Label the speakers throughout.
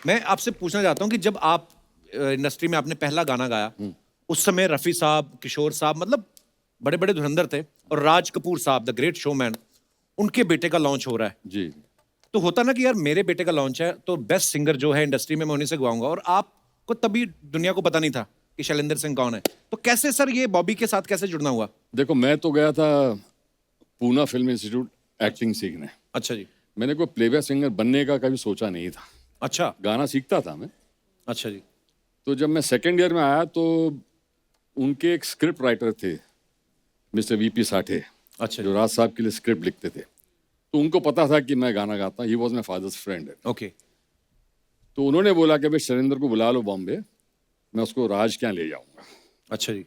Speaker 1: मैं आपसे पूछना चाहता हूँ कि जब आप इंडस्ट्री में आपने पहला गाना गाया, उस समय रफी साहब, किशोर साहब, मतलब बड़े बड़े धुरंधर थे, और राज कपूर साहब द ग्रेट शोमैन, उनके बेटे का लॉन्च हो रहा है।
Speaker 2: जी।
Speaker 1: तो होता ना कि यार मेरे बेटे का लॉन्च है तो बेस्ट सिंगर जो है इंडस्ट्री में मैं उन्हीं से गवाऊंगा, और आपको तभी दुनिया को पता नहीं था कि शैलेंद्र सिंह कौन है। तो कैसे सर ये बॉबी के साथ कैसे जुड़ना हुआ?
Speaker 2: देखो, मैं तो गया था पूना फिल्म इंस्टीट्यूट एक्टिंग सीखने।
Speaker 1: अच्छा जी।
Speaker 2: मैंने कोई प्लेबैक सिंगर बनने का कभी सोचा नहीं था।
Speaker 1: अच्छा।
Speaker 2: गाना सीखता था मैं।
Speaker 1: अच्छा जी।
Speaker 2: तो जब मैं सेकेंड ईयर में आया तो उनके एक स्क्रिप्ट राइटर थे, मिस्टर वीपी साठे।
Speaker 1: अच्छा
Speaker 2: जो
Speaker 1: जी।
Speaker 2: राज साहब के लिए स्क्रिप्ट लिखते थे। तो उनको पता था कि मैं गाना गाता हूँ। He was my father's friend.
Speaker 1: Okay.
Speaker 2: तो उन्होंने बोला कि भाई शैलेंद्र को बुला लो बॉम्बे, मैं उसको राज के यहाँ ले जाऊंगा।
Speaker 1: अच्छा जी।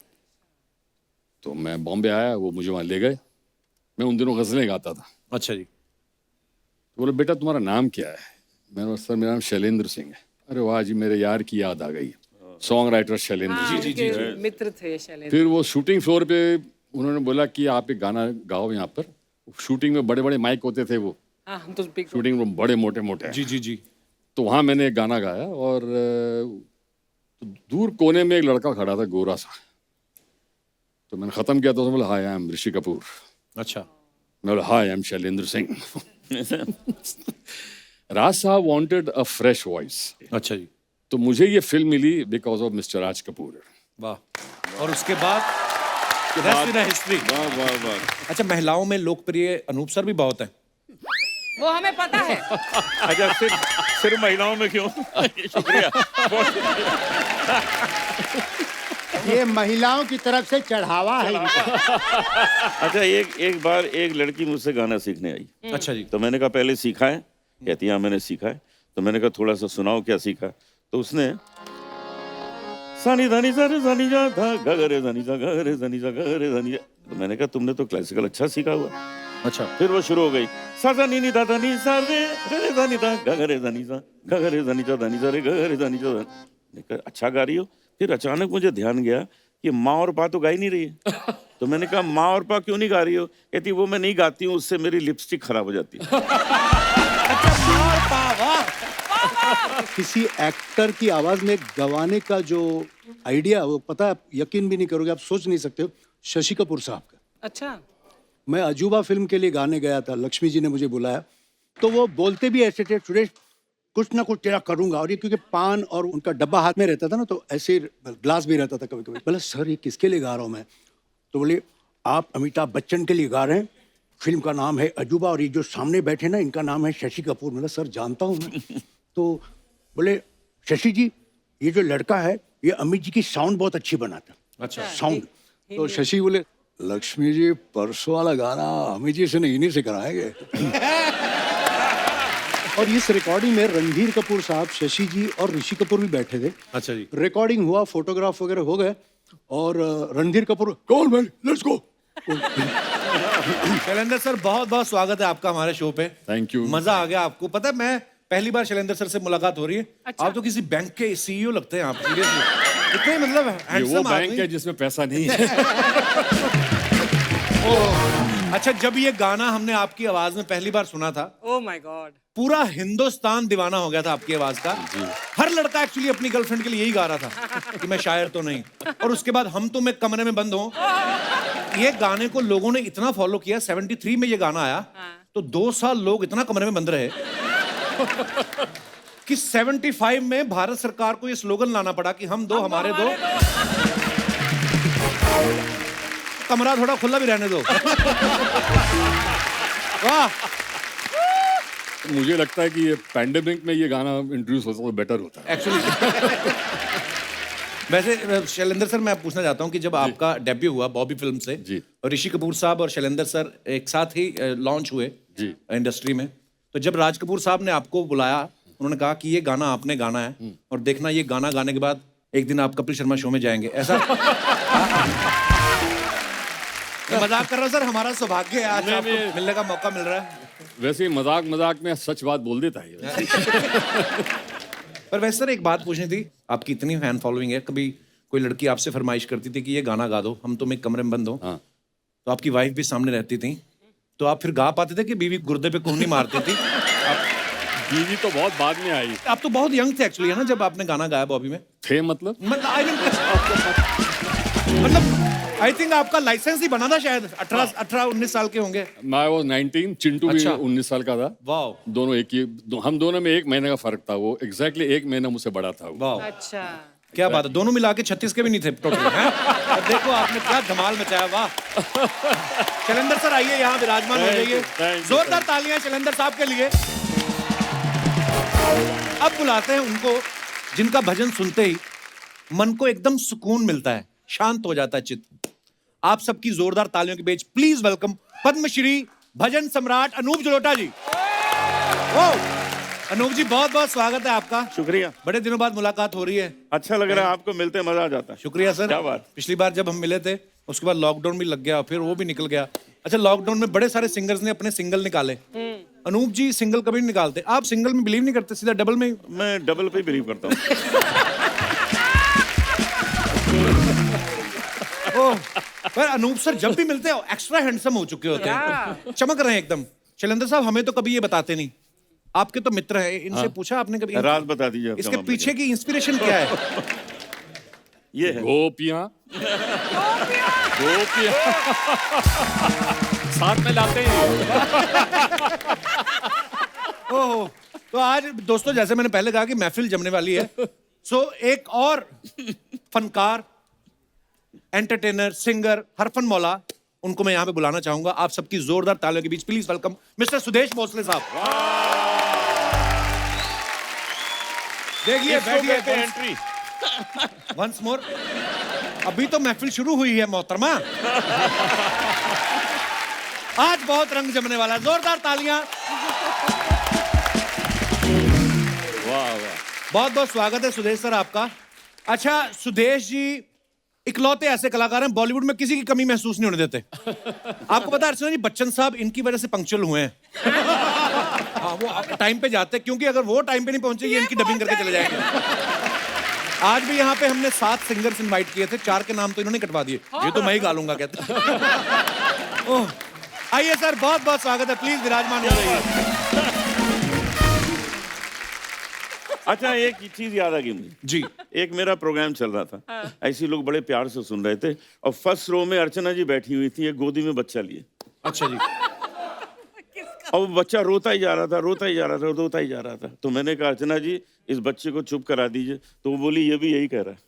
Speaker 2: तो मैं बॉम्बे आया, वो मुझे वहाँ ले गए। मैं उन दिनों गज़लें गाता था।
Speaker 1: अच्छा जी।
Speaker 2: तो बोले, बेटा तुम्हारा नाम क्या है? मैंने बोला, सर मेरा नाम शैलेंद्र सिंह है। अरे वाह जी, मेरे यार की याद आ गई, सॉन्ग राइटर शैलेंद्र सिंह।
Speaker 3: जी जी जी, मित्र थे शैलेंद्र।
Speaker 2: फिर वो शूटिंग फ्लोर पे उन्होंने बोला कि आप एक गाना गाओ यहाँ पर। शूटिंग में बड़े बड़े माइक होते थे, वो
Speaker 3: हाँ, हम तो big-
Speaker 2: शूटिंग में बड़े मोटे मोटे।
Speaker 1: जी जी जी।
Speaker 2: तो वहाँ मैंने एक गाना गाया, और तो दूर कोने में एक लड़का खड़ा था, गोरा सा। तो मैंने ख़त्म किया तो उसने बोला, हाय आई एम ऋषि कपूर।
Speaker 1: अच्छा।
Speaker 2: मैं बोला, हाय आई एम शैलेंद्र सिंह। राज साहब वांटेड अ फ्रेश वॉइस।
Speaker 1: अच्छा जी।
Speaker 2: तो मुझे ये फिल्म मिली because of mister Raj Kapoor.
Speaker 1: वाह। और उसके बाद हिस्ट्री।
Speaker 2: वाह वाह वाह।
Speaker 1: अच्छा, महिलाओं में लोकप्रिय अनूप सर भी बहुत हैं।
Speaker 3: वो हमें पता है।
Speaker 4: अच्छा, सिर्फ महिलाओं में क्यों? शुक्रिया।
Speaker 5: ये महिलाओं की तरफ से चढ़ावा है इनका।
Speaker 4: अच्छा, एक बार एक लड़की मुझसे गाना सीखने आई।
Speaker 1: अच्छा जी।
Speaker 4: तो मैंने कहा पहले सीखा है? कहती हाँ मैंने सीखा है। तो मैंने कहा थोड़ा सा सुनाओ क्या सीखा। तो उसने सानी धानी सारे सानी जा था गगरे धानी सा गगरे धानी सा गगरे धानी। तो मैंने कहा तुमने तो क्लासिकल अच्छा सीखा हुआ।
Speaker 1: अच्छा।
Speaker 4: फिर वो शुरू हो गई, सा सा नी नी दा दा नी सा रे रे धा नी दा गगरे धानी सा गगरे धानी सा धानी सा रे गगरे धानी सा। मैंने कहा अच्छा गा रही हो। फिर अचानक मुझे ध्यान गया कि माँ और पा तो गा ही नहीं रही है। तो मैंने कहा माँ और पा क्यों नहीं गा रही हो? कहती वो मैं नहीं गाती हूँ, उससे मेरी लिपस्टिक खराब हो जाती है।
Speaker 5: किसी एक्टर की आवाज में गवाने का जो आइडिया, वो पता है, आप यकीन भी नहीं करोगे, आप सोच नहीं सकते हो, शशि कपूर साहब का।
Speaker 3: अच्छा।
Speaker 5: मैं अजूबा फिल्म के लिए गाने गया था, लक्ष्मी जी ने मुझे बुलाया, तो वो बोलते भी ऐसे थे, सुरेश कुछ ना कुछ तेरा करूंगा। और ये क्योंकि पान और उनका डब्बा हाथ में रहता था ना, तो ऐसे ग्लास भी रहता था कभी कभी। बोला सर ये किसके लिए गा रहा हूँ मैं? तो बोले आप अमिताभ बच्चन के लिए गा रहे हैं, फिल्म का नाम है अजूबा, और ये जो सामने बैठे ना इनका नाम है शशि कपूर। मतलब सर जानता हूँ मैं। तो बोले शशि जी, ये जो लड़का है ये अमित जी की साउंड बहुत अच्छी बनाता है।
Speaker 1: अच्छा।
Speaker 5: साउंड। तो शशि बोले लक्ष्मी जी परसों वाला गाना अमित जी से नहीं, इन्हीं से कराएंगे। और इस रिकॉर्डिंग में रणधीर कपूर साहब, शशि जी और ऋषि कपूर भी बैठे थे।
Speaker 1: अच्छा जी।
Speaker 5: रिकॉर्डिंग हुआ, फोटोग्राफ वगैरह हो गए, और Randhir Kapoor call man let's go.
Speaker 1: Shailendra sir, बहुत बहुत स्वागत है आपका हमारे शो पे।
Speaker 2: Thank you.
Speaker 1: मजा आ गया आपको। पता है, मैं पहली बार शैलेंद्र सर से मुलाकात हो रही है।
Speaker 3: अच्छा।
Speaker 1: आप तो किसी बैंक के सीईओ लगते हैं आप, सीरियसली। इतने मतलब
Speaker 2: ये वो
Speaker 1: हैंडसम
Speaker 2: बैंक
Speaker 1: आदमी।
Speaker 2: है जिसमें पैसा नहीं है।
Speaker 1: अच्छा, जब ये गाना हमने आपकी आवाज में पहली बार सुना था,
Speaker 3: ओ माय गॉड।
Speaker 1: पूरा हिंदुस्तान दीवाना हो गया था आपकी आवाज का। हर लड़का एक्चुअली अपनी गर्लफ्रेंड के लिए यही गा रहा था कि मैं शायर तो नहीं। और उसके बाद हम तुम एक कमरे में बंद हो, ये गाने को लोगों ने इतना फॉलो किया। 73 में ये गाना आया, तो 2 साल लोग इतना कमरे में बंद रहे कि 75 में भारत सरकार को ये स्लोगन लाना पड़ा कि हम दो हमारे दो, कमरा थोड़ा खुला भी रहने दो। वाह।
Speaker 2: मुझे लगता है कि ये पैंडेमिक में ये गाना इंट्रोड्यूस होता तो बेटर होता।
Speaker 1: एक्चुअली वैसे शैलेंद्र सर, मैं पूछना चाहता हूँ कि जब आपका डेब्यू हुआ बॉबी फिल्म से,
Speaker 2: जी।
Speaker 1: और ऋषि कपूर साहब और शैलेंद्र सर एक साथ ही लॉन्च हुए
Speaker 2: जी।
Speaker 1: इंडस्ट्री में, तो जब राज कपूर साहब ने आपको बुलाया, उन्होंने कहा कि ये गाना आपने गाना है, और देखना ये गाना गाने के बाद एक दिन आप कपिल शर्मा शो में जाएंगे, ऐसा? मैं मजाक कर रहा हूँ सर, हमारा सौभाग्य है आज आपको मिलने का मौका मिल रहा है।
Speaker 2: वैसे ही मजाक मजाक में सच बात बोल देता है।
Speaker 1: पर वैसे सर एक बात पूछनी थी, आपकी इतनी फैन फॉलोइंग है, कभी कोई लड़की आपसे फरमाइश करती थी कि ये गाना गा दो, हम तुम एक कमरे में बंद हो,
Speaker 2: हाँ।
Speaker 1: तो आपकी वाइफ भी सामने रहती थी, तो आप फिर गा पाते थे कि बीवी गुर्दे पे कोहनी मारती थी?
Speaker 2: पीजी तो बहुत बाद में आई।
Speaker 1: आप तो बहुत यंग थे एक्चुअली, है ना, जब आपने गाना गाया बॉबी में?
Speaker 2: थे मतलब
Speaker 1: आई थिंक आपका लाइसेंस ही बना था शायद, 18-19 साल के होंगे।
Speaker 2: मैं वो 19, चिंटू भी
Speaker 1: अच्छा।
Speaker 2: 19 साल का था।
Speaker 1: वाओ
Speaker 2: दोनों एक ही, हम दोनों में 1 महीने का फर्क था। वो एग्जैक्टली 1 महीना मुझसे बड़ा था वो।
Speaker 1: वाओ,
Speaker 3: अच्छा।
Speaker 1: क्या बात है, दोनों मिला के 36 के भी नहीं थे टोटल, हैं? अब देखो आपने क्या धमाल मचाया, वाह। शैलेंद्र सर आइए यहाँ विराजमान हो जाइए,
Speaker 2: Thank you,
Speaker 1: जोरदार तालियां शैलेंद्र साहब के लिए। अब बुलाते हैं उनको जिनका भजन सुनते ही मन को एकदम सुकून मिलता है, शांत हो जाता है चित्त। आप सबकी जोरदार तालियों के बीच प्लीज वेलकम पद्मश्री भजन सम्राट अनूप जलोटा जी। ओ अनूप जी, बहुत बहुत स्वागत है आपका।
Speaker 4: शुक्रिया,
Speaker 1: बड़े दिनों बाद मुलाकात हो रही है।
Speaker 4: अच्छा लग रहा है, आपको मिलते मजा आ जाता है।
Speaker 1: शुक्रिया सर।
Speaker 4: क्या बात।
Speaker 1: पिछली बार जब हम मिले थे उसके बाद लॉकडाउन भी लग गया, फिर वो भी निकल गया। अच्छा, लॉकडाउन में बड़े सारे सिंगर्स ने अपने सिंगल निकाले, अनूप जी सिंगल कभी नहीं निकालते। आप सिंगल में बिलीव नहीं करते, सीधा डबल में?
Speaker 4: मैं डबल पे बिलीव करता हूँ।
Speaker 1: ओह, पर अनूप सर जब भी मिलते हो एक्स्ट्रा हैंडसम हो चुके होते हैं, चमक रहे हैं एकदम। शैलेंद्र साहब हमें तो कभी ये बताते नहीं, आपके तो मित्र हैं, इनसे पूछा आपने कभी?
Speaker 4: राज बता दीजिए,
Speaker 1: इसके पीछे की इंस्पिरेशन क्या है?
Speaker 4: ये है
Speaker 2: गोपियां गोपियां साथ में लाते हैं।
Speaker 1: ओह, तो आज दोस्तों जैसे मैंने पहले कहा कि महफिल जमने वाली है, सो एक और फनकार, एंटरटेनर, सिंगर, हरफन मौला, उनको मैं यहाँ पे बुलाना चाहूंगा। आप सबकी जोरदार तालियों के बीच please welcome mister Sudesh Bhosle साहब। देखिए बैठिए,
Speaker 4: एंट्री।
Speaker 1: Once more. अभी तो महफिल शुरू हुई है मोहतरमा, आज बहुत रंग जमने वाला है। जोरदार तालियां।
Speaker 2: वाह वाह,
Speaker 1: बहुत बहुत स्वागत है सुदेश सर आपका। अच्छा सुदेश जी इकलौते ऐसे कलाकार हैं बॉलीवुड में किसी की कमी महसूस नहीं होने देते। आपको पता है अर्चना जी, बच्चन साहब इनकी वजह से पंक्चुअल हुए हैं। हाँ, वो टाइम पे जाते हैं, क्योंकि अगर वो टाइम पे नहीं पहुंचे ये इनकी डबिंग करके चले जाएंगे। आज भी यहाँ पे हमने 7 सिंगर्स इनवाइट किए थे, 4 के नाम तो इन्होंने कटवा दिए, ये तो मैं ही गालूंगा कहते। ओह, आइए सर, बहुत बहुत स्वागत है, प्लीज विराजमान हो जाइए।
Speaker 4: अच्छा, एक चीज याद आ गई मुझे
Speaker 1: जी।
Speaker 4: एक मेरा प्रोग्राम चल रहा था, ऐसे लोग बड़े प्यार से सुन रहे थे और फर्स्ट रो में अर्चना जी बैठी हुई थी, एक गोदी में बच्चा लिए।
Speaker 1: अच्छा जी।
Speaker 4: और वो बच्चा रोता ही जा रहा था, रोता ही जा रहा था, रोता ही जा रहा था। तो मैंने कहा अर्चना जी इस बच्चे को चुप करा दीजिए, तो वो बोली ये भी यही कह रहा है।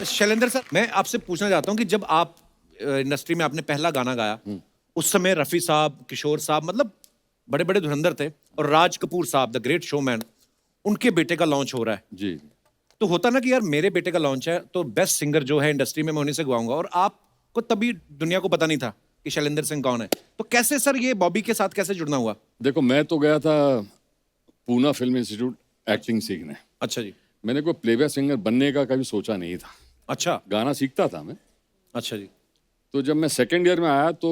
Speaker 1: शैलेंद्र सर, मैं आपसे पूछना चाहता हूँ कि जब आप इंडस्ट्री में आपने पहला गाना गाया, उस समय रफी साहब, किशोर साहब, मतलब बड़े बड़े धुरंधर थे, और राज कपूर साहब द ग्रेट शोमैन, उनके बेटे का लॉन्च हो रहा है।
Speaker 2: जी।
Speaker 1: तो होता ना कि यार मेरे बेटे का लॉन्च है तो बेस्ट सिंगर जो है इंडस्ट्री में मैं उन्हीं से गवाऊंगा, और आपको तभी दुनिया को पता नहीं था कि शैलेंद्र सिंह कौन है। तो कैसे सर ये बॉबी के साथ कैसे जुड़ना हुआ?
Speaker 2: देखो, मैं तो गया था पूना फिल्म इंस्टीट्यूट एक्टिंग सीखने।
Speaker 1: अच्छा जी।
Speaker 2: मैंने कोई प्लेबैक सिंगर बनने का कभी सोचा नहीं था।
Speaker 1: अच्छा।
Speaker 2: गाना सीखता था मैं।
Speaker 1: अच्छा जी।
Speaker 2: तो जब मैं सेकेंड ईयर में आया तो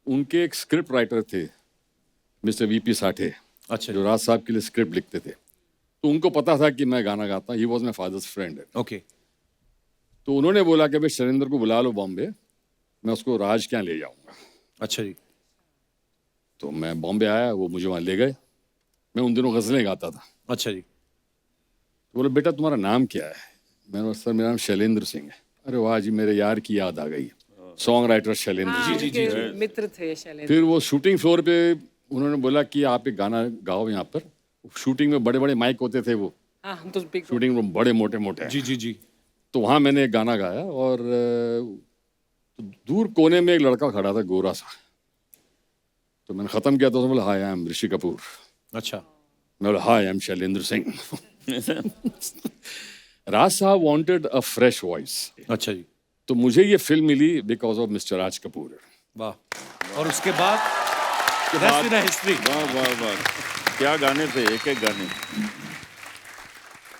Speaker 2: उनके एक स्क्रिप्ट राइटर थे मिस्टर वीपी साठे,
Speaker 1: अच्छा
Speaker 2: जो राज साहब के लिए स्क्रिप्ट लिखते थे। तो उनको पता था कि मैं गाना गाता हूँ, he was my father's friend.
Speaker 1: Okay.
Speaker 2: तो उन्होंने बोला कि भाई शैलेंद्र को बुला लो बॉम्बे, मैं उसको राज क्या ले जाऊँगा।
Speaker 1: अच्छा जी।
Speaker 2: तो मैं बॉम्बे आया, वो मुझे वहाँ ले गए। मैं उन दिनों गज़लें गाता था।
Speaker 1: अच्छा जी।
Speaker 2: तो बोले बेटा तुम्हारा नाम क्या है? मैंने बोला सर मेरा नाम शैलेंद्र सिंह है। अरे वाह जी, मेरे यार की याद आ गई, सॉन्ग राइटर शैलेंद्र सिंह।
Speaker 3: उनके मित्र थे शैलेंद्र।
Speaker 2: फिर वो शूटिंग फ्लोर पे उन्होंने बोला कि आप एक गाना गाओ यहाँ पर। शूटिंग में बड़े बड़े माइक होते थे, वो
Speaker 3: हाँ, हम तो speak-
Speaker 2: शूटिंग में बड़े मोटे मोटे।
Speaker 1: जी जी जी।
Speaker 2: तो वहाँ मैंने एक गाना गाया और तो दूर कोने में एक लड़का खड़ा था गोरा सा। तो मैंने ख़त्म किया तो उसने बोला हाय आई एम ऋषि कपूर।
Speaker 1: अच्छा।
Speaker 2: मैं बोला हाय आई एम शैलेंद्र सिंह। राज साहब वांटेड अ फ्रेश वॉइस,
Speaker 1: अच्छा जी।
Speaker 2: तो मुझे ये फिल्म मिली because of mister Raj Kapoor.
Speaker 1: वाह। और उसके बाद rest is history।
Speaker 4: वाह वाह वाह, क्या गाने थे, एक एक गाने।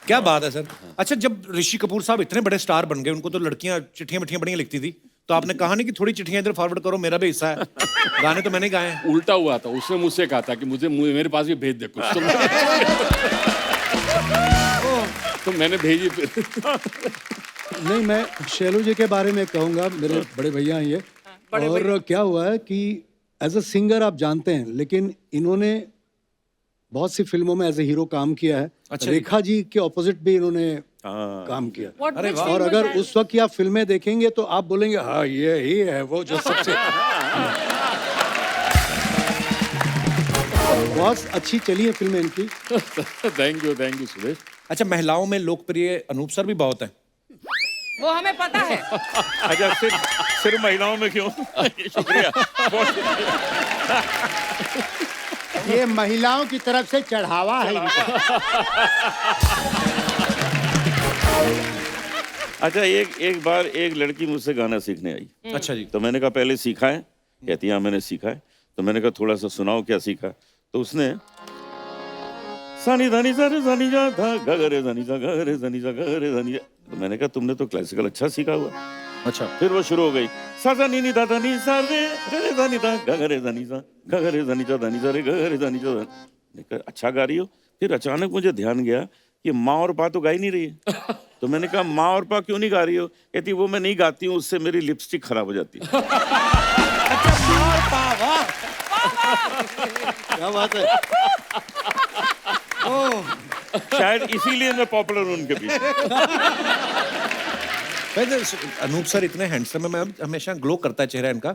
Speaker 1: क्या बात है सर। अच्छा, जब ऋषि कपूर साहब इतने बड़े स्टार बन गए, उनको तो लड़कियां चिट्ठियां मिट्ठियां बढ़िया लिखती थी, तो आपने कहा नहीं कि थोड़ी चिट्ठियां इधर फॉरवर्ड करो, मेरा भी हिस्सा है? गाने तो मैंने गाए हैं।
Speaker 2: उल्टा हुआ था, उसने मुझसे कहा था कि मुझे मेरे पास भी भेज दे कुछ। तो मैंने भेजी।
Speaker 5: नहीं, मैं शैलू जी के बारे में कहूँगा, मेरे बड़े भैया हैं ये। और क्या हुआ है कि एज अ सिंगर आप जानते हैं, लेकिन इन्होंने बहुत सी फिल्मों में एज ए हीरो काम किया है।
Speaker 1: अच्छा।
Speaker 5: रेखा जी के ऑपोजिट भी इन्होंने काम किया।
Speaker 3: What
Speaker 1: अरे
Speaker 3: which
Speaker 1: वाह।
Speaker 3: film
Speaker 5: और
Speaker 3: was
Speaker 5: अगर
Speaker 3: that?
Speaker 5: उस वक्त की आप फिल्में देखेंगे तो आप बोलेंगे हाँ ये ही है वो जो सबसे बहुत अच्छी चली है फिल्में इनकी।
Speaker 2: Thank you Suresh.
Speaker 1: अच्छा, महिलाओं में लोकप्रिय अनूप सर भी बहुत हैं।
Speaker 3: वो हमें पता है।
Speaker 4: अच्छा, सिर्फ महिलाओं में क्यों? शुक्रिया, बहुत शुक्रिया।
Speaker 5: ये महिलाओं की तरफ से चढ़ावा है इनको।
Speaker 4: अच्छा, एक बार एक लड़की मुझसे गाना सीखने आई।
Speaker 1: अच्छा जी।
Speaker 4: तो मैंने कहा पहले सीखा है? कहती हाँ मैंने सीखा है। तो मैंने कहा थोड़ा सा सुनाओ क्या सीखा। तो उसने सानी धानी सारे सानी जा धा गगरे धानी सा गगरे धानी सा गगरे धानी जा। तो मैंने कहा तुमने तो क्लासिकल अच्छा सीखा हुआ।
Speaker 1: अच्छा।
Speaker 4: फिर वो शुरू हो गई सा सा नी नी दा दा नी सा रे रे दा नी दा गगरे धानी सा गगरे धानी जा धानी सा रे गगरे धानी जा। मैंने कहा अच्छा गा रही हो। फिर अचानक मुझे ध्यान गया कि माँ और पा तो गा ही नहीं रही है। तो मैंने कहा माँ और पा क्यों नहीं गा रही हो? कहती वो मैं नहीं गाती हूँ, उससे मेरी लिपस्टिक खराब हो जाती है।
Speaker 5: क्या बात है।
Speaker 4: शायद इसीलिए मैं पॉपुलर हूँ उनके बीच।
Speaker 1: वैसे अनूप सर इतने हैंडसम है, मैं हमेशा ग्लो करता है चेहरा इनका।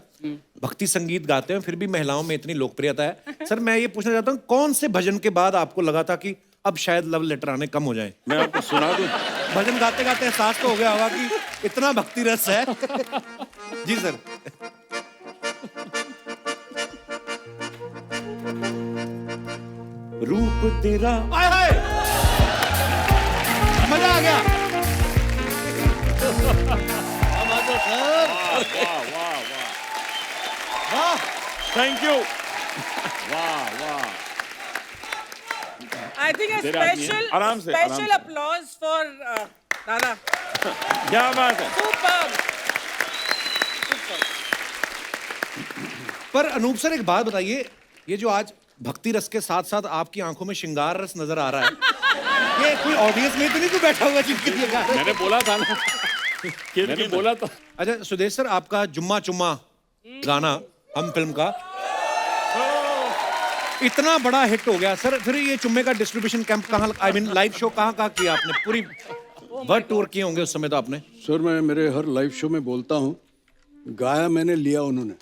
Speaker 1: भक्ति संगीत गाते हैं, फिर भी महिलाओं में इतनी लोकप्रियता है। सर मैं ये पूछना चाहता हूँ, कौन से भजन के बाद आपको लगा था कि अब शायद लव लेटर आने कम हो जाए?
Speaker 4: मैं आपको सुना दूं।
Speaker 1: भजन गाते गाते एहसास तो हो गया होगा कि इतना भक्ति रस है। जी सर।
Speaker 4: रूप तेरा
Speaker 1: आय हाय, मजा आ गया।
Speaker 5: वाह,
Speaker 4: thank you.
Speaker 3: I think a
Speaker 4: तेरा आदमी है।
Speaker 3: special
Speaker 4: आराम से, आराम
Speaker 3: special
Speaker 4: से।
Speaker 3: applause for Dada.
Speaker 4: क्या बात है।
Speaker 3: Superb.
Speaker 1: पर अनूप सर एक बात बताइए, ये जो आज भक्ति रस के साथ साथ आपकी आंखों में श्रृंगार रस नजर आ रहा है, ये कोई ऑडियंस में तो नहीं कोई बैठा हुआ जिनके लिए गा रहे हैं?
Speaker 2: मैंने बोला था ना, मैंने बोला था।
Speaker 1: अच्छा सुदेश सर, आपका जुम्मा चुम्मा गाना हम फिल्म का इतना बड़ा हिट हो गया सर, फिर ये चुम्मे का डिस्ट्रीब्यूशन कैंप कहाँ, आई मीन लाइव शो कहाँ कहाँ किया आपने? पूरी वर्ल्ड टूर किए होंगे उस समय तो आपने।
Speaker 5: सर मैं मेरे हर लाइव शो में बोलता हूँ, गाया मैंने लिया उन्होंने।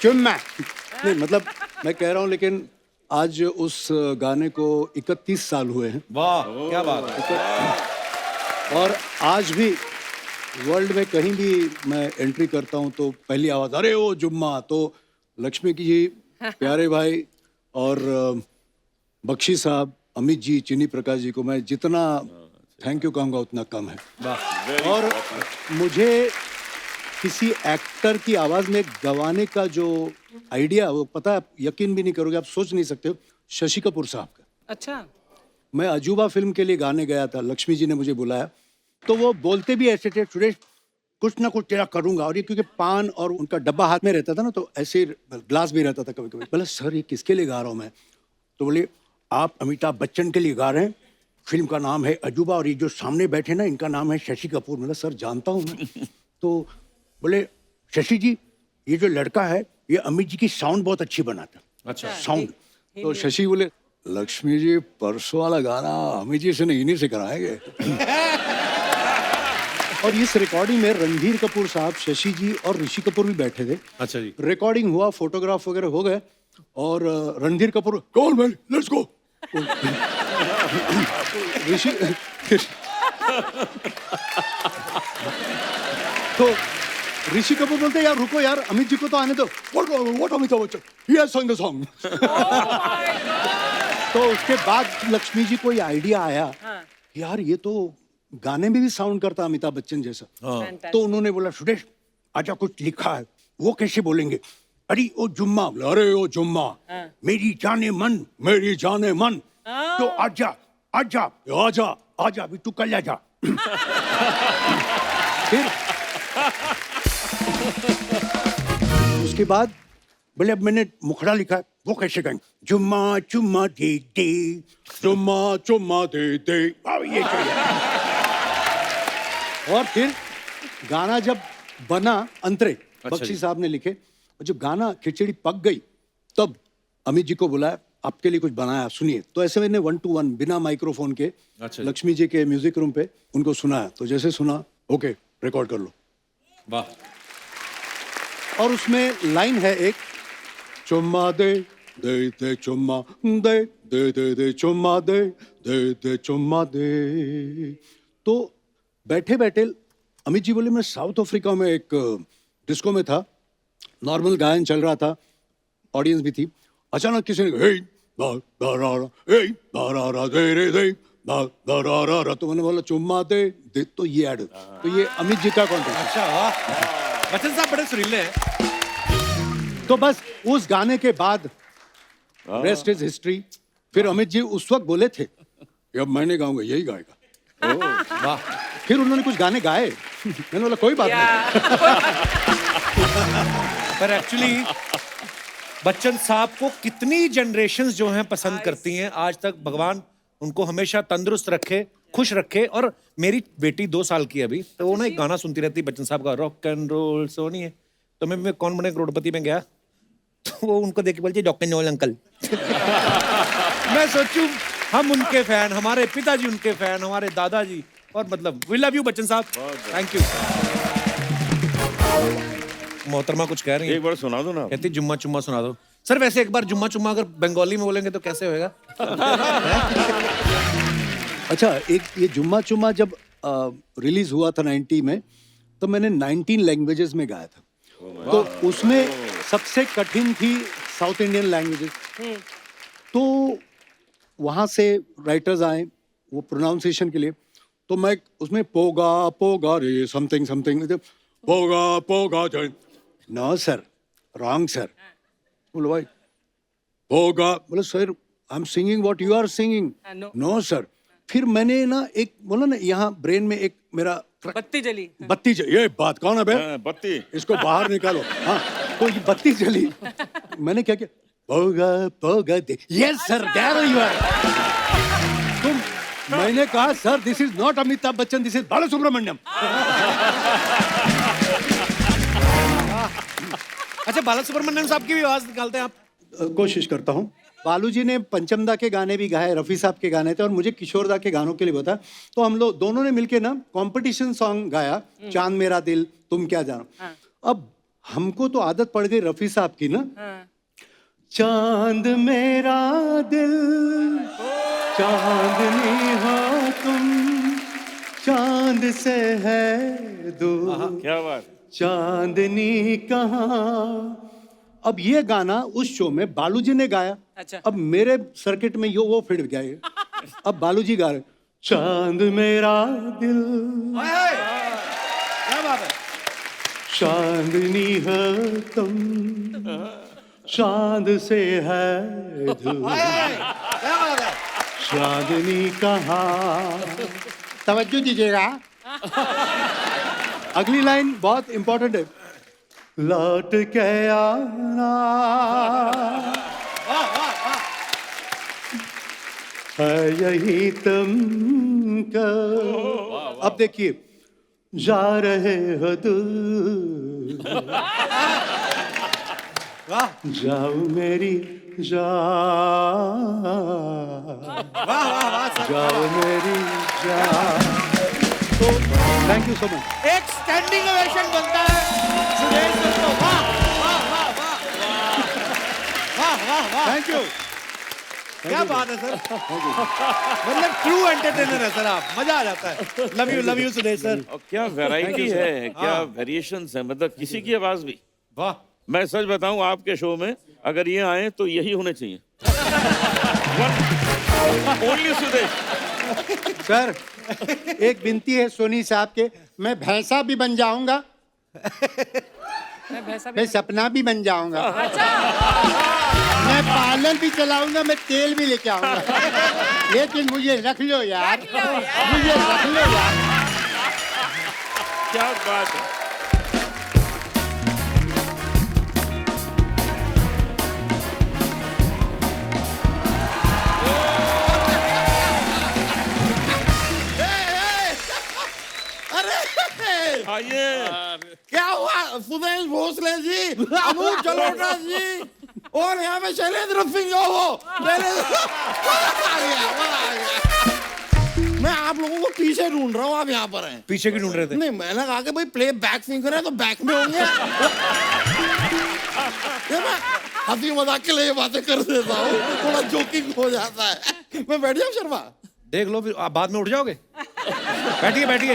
Speaker 5: चुम्मा नहीं, मतलब मैं कह रहा हूँ, लेकिन आज उस गाने को 31 साल हुए हैं।
Speaker 1: वाह क्या बात है।
Speaker 5: और आज भी वर्ल्ड में कहीं भी मैं एंट्री करता हूं तो पहली आवाज अरे ओ जुम्मा। तो लक्ष्मी जी, प्यारे भाई और बख्शी साहब, अमित जी, चिनी प्रकाश जी को मैं जितना थैंक यू कहूँगा उतना कम है। और मुझे किसी एक्टर की आवाज में गवाने का जो आइडिया, वो पता है, आप यकीन भी नहीं करोगे, आप सोच नहीं सकते हो, शशि कपूर साहब का।
Speaker 3: अच्छा।
Speaker 5: मैं अजूबा फिल्म के लिए गाने गया था, लक्ष्मी जी ने मुझे बुलाया, तो वो बोलते भी ऐसे थे, सुरेश कुछ ना कुछ तेरा करूंगा। और ये क्योंकि पान और उनका डब्बा हाथ में रहता था ना, तो ऐसे ग्लास भी रहता था कभी कभी। बोला सर ये किसके लिए गा रहा हूँ मैं? तो बोले आप अमिताभ बच्चन के लिए गा रहे हैं, फिल्म का नाम है अजूबा, और ये जो सामने बैठे ना इनका नाम है शशि कपूर। मतलब सर जानता हूँ मैं। तो बोले शशि जी, ये जो लड़का है ये अमित जी की साउंड बहुत अच्छी बनाता है।
Speaker 1: अच्छा।
Speaker 5: साउंड। तो शशि बोले लक्ष्मी जी परसों वाला गाना अमित जी से इन्हीं से कराएंगे। और इस रिकॉर्डिंग में रणधीर कपूर साहब, शशि जी और ऋषि कपूर भी बैठे थे।
Speaker 1: अच्छा जी।
Speaker 5: रिकॉर्डिंग हुआ, फोटोग्राफ वगैरह हो गए, और Randhir Kapoor call man let's go. Rishi तो ऋषि कपूर बोलते यार रुको यार, अमित जी को तो आने दो। What Amitabh Bachchan, he has song the song. तो उसके बाद लक्ष्मी जी को ये आइडिया आया, यार ये तो गाने में भी साउंड करता अमिताभ बच्चन जैसा। तो उन्होंने बोला सुरेश आजा कुछ लिखा है, वो कैसे बोलेंगे? अरे ओ जुम्मा। अरे ओ जुम्मा, मेरी जाने मन, मेरी जाने मन, तो आजा आजा आजा आजा अभी तू कल आजा। फिर उसके बाद बोले अब मैंने मुखड़ा लिखा है, वो कैसे गाएंगे? चुम्मा चुम्मा दे दे, चुम्मा चुम्मा दे दे, अब ये चाहिए। और फिर गाना जब बना अंतरे, बख्शी साहब ने लिखे, और जब गाना खिचड़ी पक गई तब अमित जी को बुलाया, आपके लिए कुछ बनाया, सुनिए। तो ऐसे मैंने 1 to 1 बिना माइक्रोफोन के लक्ष्मी जी के म्यूजिक रूम पे उनको सुनाया। तो जैसे सुना, ओके रिकॉर्ड कर लो।
Speaker 1: वाह।
Speaker 5: और उसमें लाइन है एक, चुम्मा दे दे दे चुम्मा दे दे दे दे चुम्मा दे दे दे चुम्मा दे। तो बैठे बैठे अमित जी बोले, मैं साउथ अफ्रीका में एक डिस्को में था, नॉर्मल गायन चल रहा था, ऑडियंस भी थी। अचानक किसी ने हे दा दा रा रा, हे दा रा रा दे रे दे दा दा रा रा रा, तो मैंने बोला चुम्मा दे दे, तो ये ऐड, तो ये अमित जी का कॉन्टेंट।
Speaker 1: अच्छा वाह, बच्चन साहब बड़े सुरीले हैं।
Speaker 5: तो बस उस गाने के बाद रेस्ट इज हिस्ट्री। फिर अमित जी उस वक्त बोले थे कि अब मैंने गाऊंगा, यही गाएगा।
Speaker 1: वाह।
Speaker 5: फिर उन्होंने कुछ गाने गाए, मैंने बोला कोई बात नहीं।
Speaker 1: पर एक्चुअली बच्चन साहब को कितनी जनरेशंस जो हैं पसंद करती हैं। आज तक भगवान उनको हमेशा तंदुरुस्त रखे, खुश रखे। और मेरी बेटी 2 साल की है अभी, तो वो ना एक गाना सुनती रहती है बच्चन साहब का, रॉक एंड रोल सोनी है। तो मैं कौन बने करोड़पति में गया, तो वो उनको देख के बोलती रॉक एंड रोल अंकल। मैं सोचूं हम उनके फैन, हमारे पिताजी उनके फैन, हमारे दादाजी, और मतलब वी लव यू बच्चन साहब, थैंक यू। मोहतरमा कुछ कह रही है,
Speaker 4: एक बार सुना दो ना।
Speaker 1: कहती जुम्मा चुम्मा सुना दो। सर वैसे एक बार जुम्मा चुम्मा अगर बंगाली में बोलेंगे तो कैसे होएगा?
Speaker 5: अच्छा, एक ये जुम्मा चुम्मा जब रिलीज हुआ था 90 में, तो मैंने 19 लैंग्वेजेस में गाया था। तो उसमें सबसे कठिन थी साउथ इंडियन लैंग्वेजेस। तो वहाँ से राइटर्स आए वो प्रोनाउंसिएशन के लिए, तो मैं उसमें पोगा पोगा रे समथिंग समथिंग, पोगा पोगा, नो सर, रॉन्ग सर। बोलो भाई पोगा, बोले sir I am singing what you are singing. No sir. फिर मैंने ना एक बोला ना, यहाँ ब्रेन में एक मेरा
Speaker 3: बत्ती जली।
Speaker 5: बत्ती ये बात कौन है बे?
Speaker 4: बत्ती, इसको
Speaker 5: इसको बाहर निकालो। हाँ, तो ये बत्ती जली। मैंने क्या किया, पोगा पोगा दे, yes sir, there you are. तुम, मैंने कहा sir this is not Amitabh Bachchan, this is Balasubrahmanyam.
Speaker 1: अच्छा, बालासुब्रमण्यम साहब की भी आवाज निकालते हैं आप?
Speaker 5: कोशिश करता हूँ। बालू जी ने पंचमदा के गाने भी गाए, रफ़ी साहब के गाने थे, और मुझे किशोरदा के गानों के लिए बताया। तो हम लोग दोनों ने मिलके ना कंपटीशन सॉन्ग गाया, चांद मेरा दिल तुम क्या जानो। अब हमको तो आदत पड़ गई रफ़ी साहब की ना, चांद मेरा दिल चांदनी हो तुम, चांद से है दूर,
Speaker 4: क्या बात।
Speaker 5: चांदनी कहाँ। अब ये गाना उस शो में बालू जी ने गाया।
Speaker 3: अच्छा।
Speaker 5: अब मेरे सर्किट में वो फिर गए। अब बालू जी गा रहे, चांद मेरा दिल
Speaker 1: क्या बात है?
Speaker 5: चांदनी है तुम, चांद से है दूर,
Speaker 1: क्या बात है?
Speaker 5: चांदनी कहाँ। तवज्जो दीजिएगा, अगली लाइन बहुत इंपॉर्टेंट है। लौट के आना है यही तुमको। अब देखिए, जा रहे हो दूर, जाओ मेरी जान, जाओ मेरी जान। तो थैंक यू सो मच।
Speaker 1: एक स्टैंडिंग ओवेशन बनता है सुरेश सर को। वाह वाह वाह वाह वाह वाह वाह,
Speaker 5: थैंक यू।
Speaker 1: क्या बात है सर, मतलब ट्रू एंटरटेनर है सर आप, मजा आ जाता है। Love you Suresh sir.
Speaker 4: और क्या वैरायटी है, क्या वेरिएशंस है, मतलब किसी की आवाज भी।
Speaker 1: वाह।
Speaker 4: मैं सच बताऊं, आपके शो में अगर ये आए तो यही होने चाहिए। ओनली सुदेश।
Speaker 5: सर एक विनती है सोनी साहब के, मैं भैंसा भी बन जाऊंगा, मैं सपना भी बन जाऊंगा, मैं पार्लर भी चलाऊंगा, मैं तेल भी लेके आऊंगा, लेकिन मुझे रख लो यार, मुझे रख लो यार।
Speaker 4: क्या बात है। भोसले जी, अनूप जलोटा जी और यहाँ पे शैलेंद्र सिंह जो हो, आ गया। मैं आप लोगों को पीछे ढूंढ रहा हूँ, आप यहाँ पर हैं।
Speaker 1: पीछे की ढूंढ रहे थे?
Speaker 4: नहीं, मैंने कहा कि भाई प्ले बैक सिंगर है तो बैक में होंगे। ये मैं हंसी मजाक के लिए ये बातें कर देता हूँ, थोड़ा जोकिंग हो जाता है। मैं बैठ जाऊँ शर्मा?
Speaker 1: देख लो, फिर आप बाद में उठ जाओगे। बैठिए बैठिए।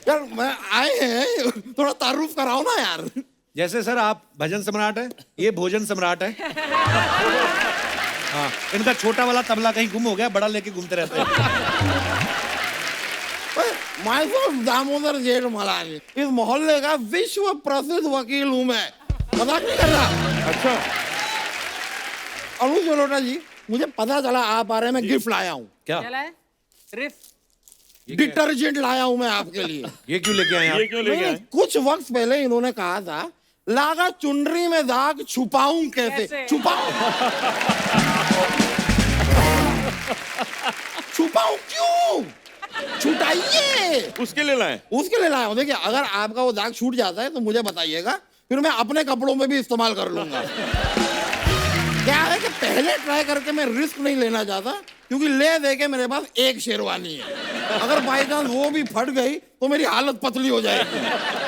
Speaker 4: यार मैं आए हैं, थोड़ा तारुफ कराओ ना यार।
Speaker 1: जैसे सर आप भजन सम्राट है, ये भोजन सम्राट है। हाँ, इनका छोटा वाला तबला कहीं गुम हो गया, बड़ा लेके घूमते रहते हैं।
Speaker 4: माय सेल्फ दामोदर जेठ मलानी, इस मोहल्ले का विश्व प्रसिद्ध वकील हूँ मैं, मजाक नहीं कर रहा। अच्छा अनु जलोटा जी, मुझे पता चला आप आ रहे हैं, मैं गिफ्ट लाया हूँ।
Speaker 1: क्या?
Speaker 3: क्या लाए? रिफ।
Speaker 4: डिटर्जेंट लाया हूँ मैं आपके लिए।
Speaker 1: ये क्यों लेके आए आप?
Speaker 4: नहीं, कुछ वक्त पहले इन्होंने कहा था लागा चुनरी में दाग छुपाऊं कैसे?
Speaker 3: कैसे?
Speaker 4: छुपाऊं छुपाऊं क्यों? छुटाइए।
Speaker 6: उसके लिए लाए।
Speaker 4: उसके लिए लाया हूं। देखिए, अगर आपका वो दाग छूट जाता है तो मुझे बताइएगा, फिर मैं अपने कपड़ों में भी इस्तेमाल कर लूंगा। क्या है कि पहले ट्राई करके मैं रिस्क नहीं लेना चाहता, क्योंकि ले दे के मेरे पास एक शेरवानी है। अगर बाई चांस वो भी फट गई तो मेरी हालत पतली हो जाएगी।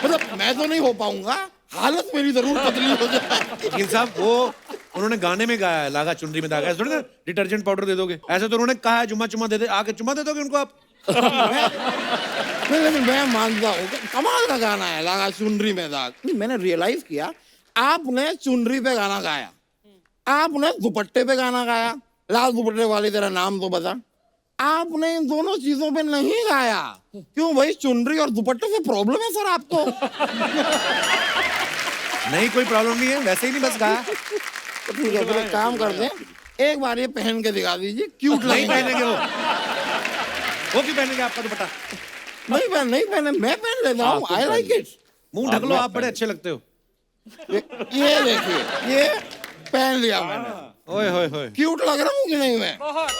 Speaker 4: मतलब मैं तो नहीं हो पाऊंगा, हालत मेरी जरूर पतली हो जाएगी।
Speaker 1: वकील साहब, वो उन्होंने गाने में गाया है, लागा चुनरी में दाग। ऐसे थोड़ी ना डिटर्जेंट पाउडर दे दोगे। ऐसे तो उन्होंने कहा है जुम्मा चुम्मा दे दे, आके चुम्मा दे दोगे उनको आप?
Speaker 4: नहीं, मैं मानता हूँ कमाल का गाना है लागा चुनरी में दाग। मैंने रियलाइज किया, आपने चुनरी पे गाना गाया, आपने दुपट्टे पे गाना गाया, लाल दुपट्टे वाली तेरा नाम तो बता। आपने इन दोनों चीजों पे नहीं गाया। क्यों भाई, चुनरी और दुपट्टे से प्रॉब्लम है सर आपको?
Speaker 1: नहीं, कोई प्रॉब्लम नहीं है, वैसे ही नहीं बस गाया।
Speaker 4: तो ठीक है, फिर एक काम करते हैं, एक बार ये पहन के दिखा दीजिए, क्यूट
Speaker 1: नहीं
Speaker 4: लगेगा।
Speaker 1: पहनेंगे वो क्यों पहनेंगे आपका दुपट्टा?
Speaker 4: नहीं पहने, मैं पहन लेता हूँ, आई लाइक इट।
Speaker 1: मुंह ढक लो, आप बड़े अच्छे लगते हो।
Speaker 4: ये देखिए, ये पहन लिया मैंने,
Speaker 1: ओए होए होए।
Speaker 4: क्यूट लग रहा हूँ कि नहीं मैं?
Speaker 3: बहुत।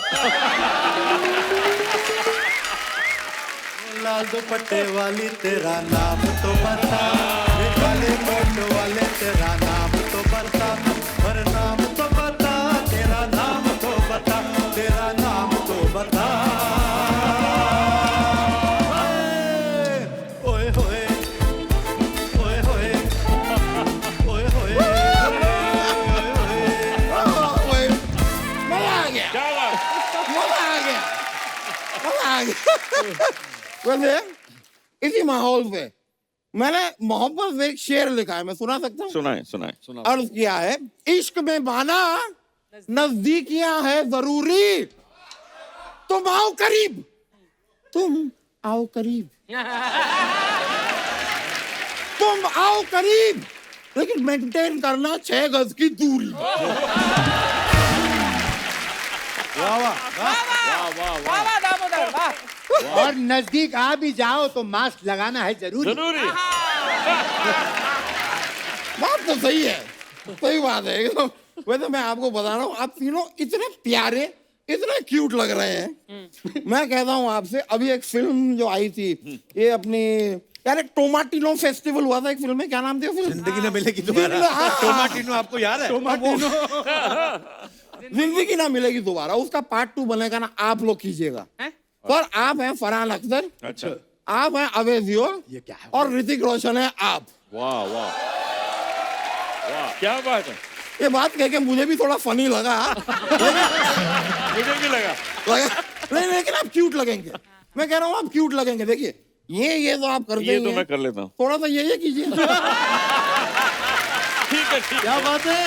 Speaker 7: लाल दुपट्टे वाली तेरा नाम तो बता, ये काले कोट वाले तेरा नाम तो बता, पर नाम तो बता, तेरा नाम तो बता, तेरा नाम तो बता। ओए होए, ओए होए, ओए होए,
Speaker 4: ओए, मजा आ गया, मजा आ गया, मजा आ गया। वैसे इसी माहौल पे मैंने मोहब्बत में एक शेर लिखा है, मैं सुना सकता हूँ?
Speaker 6: सुनाए।
Speaker 4: अर्ज किया है, इश्क में बाना नजदीकियां है जरूरी, तुम आओ करीब, तुम आओ करीब, तुम आओ करीब, लेकिन मेंटेन करना 6 गज की दूरी।
Speaker 3: वाह दामोदर, वाह।
Speaker 5: और नजदीक आ भी जाओ तो मास्क लगाना है जरूरी।
Speaker 4: बात तो सही है, सही बात है एकदम। वैसे मैं आपको बता रहा हूँ, आप तीनों इतने प्यारे, इतने क्यूट लग रहे हैं। मैं कहता हूँ आपसे, अभी एक फिल्म जो आई थी, ये अपनी यार एक टोमाटिनो फेस्टिवल हुआ था, एक फिल्म में, क्या नाम थी वो फिल्म?
Speaker 1: जिंदगी न मिलेगी दोबारा। टोमाटिनो आपको याद है?
Speaker 4: जिंदगी ना मिलेगी दोबारा, उसका पार्ट 2 बनेगा ना, आप लोग कीजिएगा। पर आप हैं फरहान अख्तर,
Speaker 6: अच्छा,
Speaker 4: आप हैं अवैध दियोल,
Speaker 5: ये क्या है?
Speaker 4: और ऋतिक रोशन है आप।
Speaker 6: वाह वाह वाह, क्या बात है।
Speaker 4: ये बात कह के मुझे भी थोड़ा फनी लगा,
Speaker 6: मुझे भी लगा।
Speaker 4: नहीं, लेकिन आप क्यूट लगेंगे। मैं कह रहा हूँ आप क्यूट लगेंगे। देखिए, ये तो आप करते
Speaker 6: ये
Speaker 4: ही
Speaker 6: तो
Speaker 4: हैं।
Speaker 6: मैं कर लेता हूँ।
Speaker 4: थोड़ा सा ये कीजिए।
Speaker 6: ठीक है, ठीक
Speaker 5: क्या बात है,
Speaker 6: ये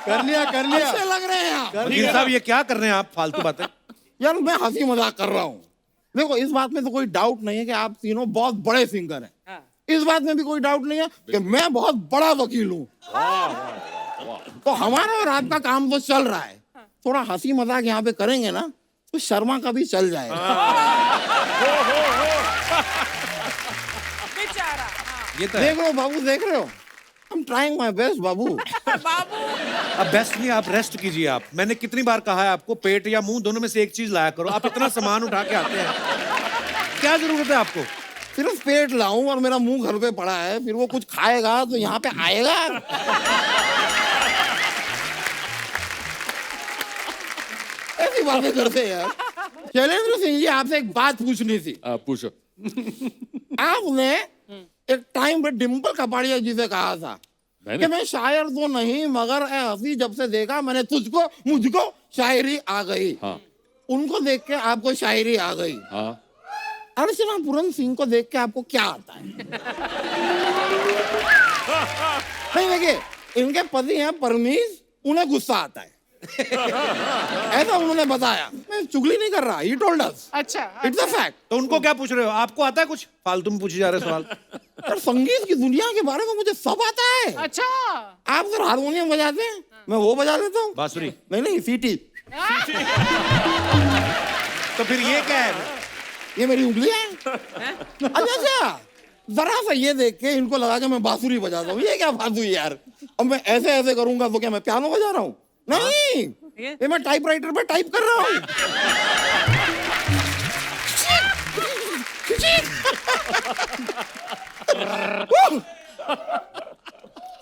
Speaker 5: कर लिया
Speaker 4: अच्छे लग रहे हैं आप।
Speaker 1: वकील साहब, ये क्या कर रहे हैं आप फालतू बातें?
Speaker 4: यार मैं हंसी मजाक कर रहा हूँ। देखो, इस बात में तो कोई डाउट नहीं है कि आप तीनों बहुत बड़े सिंगर हैं।
Speaker 3: हाँ।
Speaker 4: इस बात में भी कोई डाउट नहीं है कि मैं बहुत बड़ा वकील हूँ। तो हमारा और आपका काम तो चल रहा है। थोड़ा हंसी मजाक यहाँ पे करेंगे ना तो शर्मा का भी चल जाएगा।
Speaker 3: बेचारा। हाँ।
Speaker 1: ये तो है।
Speaker 4: देख रहे हो बाबू, देख रहे हो, I'm trying my best बाबू।
Speaker 3: बाबू।
Speaker 1: अब बेस्ट नहीं, आप रेस्ट कीजिए। आप, मैंने कितनी बार कहा है आपको, पेट या मुंह दोनों में से एक चीज लाया करो। आप इतना सामान उठा के आते हैं, क्या जरूरत है आपको?
Speaker 8: सिर्फ पेट लाऊं और मेरा मुंह घर पे पड़ा है, फिर वो कुछ खाएगा तो यहाँ पे आएगा। ऐसी बातें करते हैं यार। शैलेंद्र सिंह जी, आपसे एक बात पूछनी थी।
Speaker 2: आप पूछो।
Speaker 8: आपने एक टाइम पे डिम्पल कपाड़िया जी से कहा था कि मैं शायर तो नहीं मगर ए हंसी जब से देखा मैंने तुझको मुझको शायरी आ गई।
Speaker 2: हाँ
Speaker 8: उनको देख के आपको शायरी आ गई।
Speaker 2: हाँ।
Speaker 8: अर्चना पूरन सिंह को देख के आपको क्या आता है? नहीं देखिए, इनके पति हैं परमीज, उन्हें गुस्सा आता है। ऐसा उन्होंने बताया। मैं चुगली नहीं कर रहा, he told us.
Speaker 3: अच्छा
Speaker 8: It's a fact.
Speaker 1: तो उनको क्या पूछ रहे हो? आपको आता है कुछ? फालतू में पूछे जा रहे सवाल।
Speaker 8: यार संगीत की दुनिया के बारे में मुझे सब आता है।
Speaker 3: अच्छा
Speaker 8: आप सर हारमोनियम बजाते हैं, मैं वो बजा लेता हूँ।
Speaker 1: बांसुरी?
Speaker 8: नहीं सीटी।
Speaker 1: तो फिर ये क्या है?
Speaker 8: ये मेरी उंगलियां हैं। अच्छा जरा सा ये देख के इनको लगा कि मैं बांसुरी बजाता हूँ। ये क्या फालतू है यार? अब मैं ऐसे ऐसे करूंगा तो क्या मैं पियानो बजा रहा हूँ? नहीं, ये मैं टाइपराइटर पे टाइप कर रहा हूँ।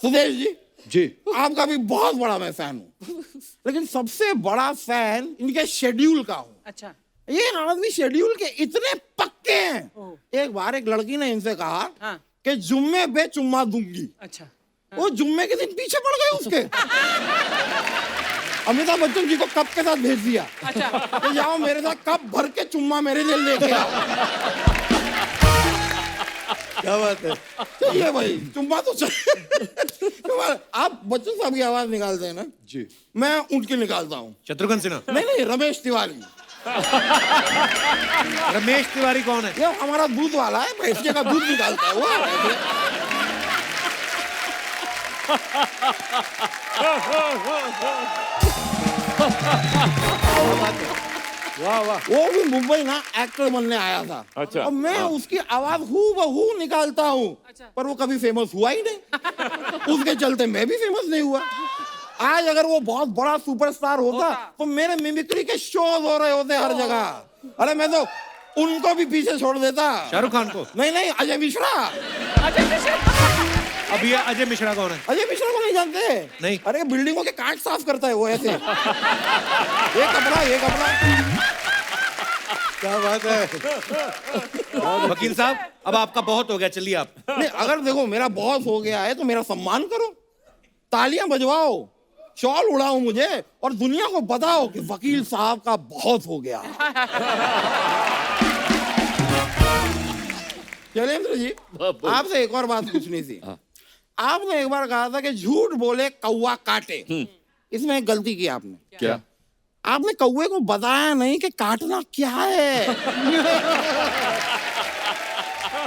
Speaker 8: सुदेश जी,
Speaker 5: जी
Speaker 8: आपका भी बहुत बड़ा मैं फैन हूँ, लेकिन सबसे बड़ा फैन इनके शेड्यूल का हूँ।
Speaker 3: अच्छा
Speaker 8: ये आदमी शेड्यूल के इतने पक्के हैं। एक बार एक लड़की ने इनसे कहा
Speaker 3: हाँ।
Speaker 8: कि जुम्मे पे चुम्मा दूंगी।
Speaker 3: अच्छा
Speaker 8: वो जुम्मे के दिन पीछे पड़ गए उसके। अमिताभ बच्चन जी को कप के साथ भेज दिया।
Speaker 3: अच्छा
Speaker 8: कि जाओ मेरे साथ कप भर के चुम्मा मेरे लिए लेके आओ।
Speaker 5: क्या बात है?
Speaker 8: चाहिए भाई, चुम्मा तो चाहिए। आप बच्चन साहब की आवाज निकालते हैं ना,
Speaker 5: जी
Speaker 8: मैं उनकी निकालता हूँ।
Speaker 1: शत्रुघ्न सिन्हा?
Speaker 8: नहीं, रमेश तिवारी।
Speaker 1: रमेश तिवारी कौन है?
Speaker 8: ये हमारा दूध वाला है, भैंसिया का दूध निकालता है वो।
Speaker 5: वाह वाह।
Speaker 8: वो भी मुंबई ना एक्टर बनने आया था।
Speaker 6: अच्छा।
Speaker 8: और मैं उसकी आवाज हूबहू निकालता हूँ।
Speaker 3: अच्छा।
Speaker 8: पर वो कभी फेमस हुआ ही नहीं। उसके चलते मैं भी फेमस नहीं हुआ। आज अगर वो बहुत बड़ा सुपरस्टार होता तो मेरे मिमिक्री के शोज हो रहे होते हर जगह। अरे मैं तो उनको भी पीछे छोड़ देता।
Speaker 1: शाहरुख खान को?
Speaker 8: नहीं, अजय मिश्रा।
Speaker 1: अब ये अजय मिश्रा कौन है?
Speaker 8: अजय मिश्रा को नहीं जानते?
Speaker 1: नहीं।
Speaker 8: अरे बिल्डिंगों के कांच साफ करता है वो ऐसे। ये कपड़ा।
Speaker 5: क्या बात है?
Speaker 1: वकील साहब, अब आपका बहुत हो गया, चलिए आप।
Speaker 8: नहीं, अगर देखो मेरा बहुत हो गया है तो मेरा सम्मान करो, तालियां बजवाओ, शॉल उड़ाओ मुझे और दुनिया को बताओ कि वकील साहब का बहुत हो गया। शैलेंद्र जी, आपसे एक और बात पूछनी थी। आपने एक बार कहा था कि झूठ बोले कौवा काटे। इसमें एक गलती की आपने।
Speaker 2: क्या?
Speaker 8: आपने कौवे को बताया नहीं कि काटना क्या है।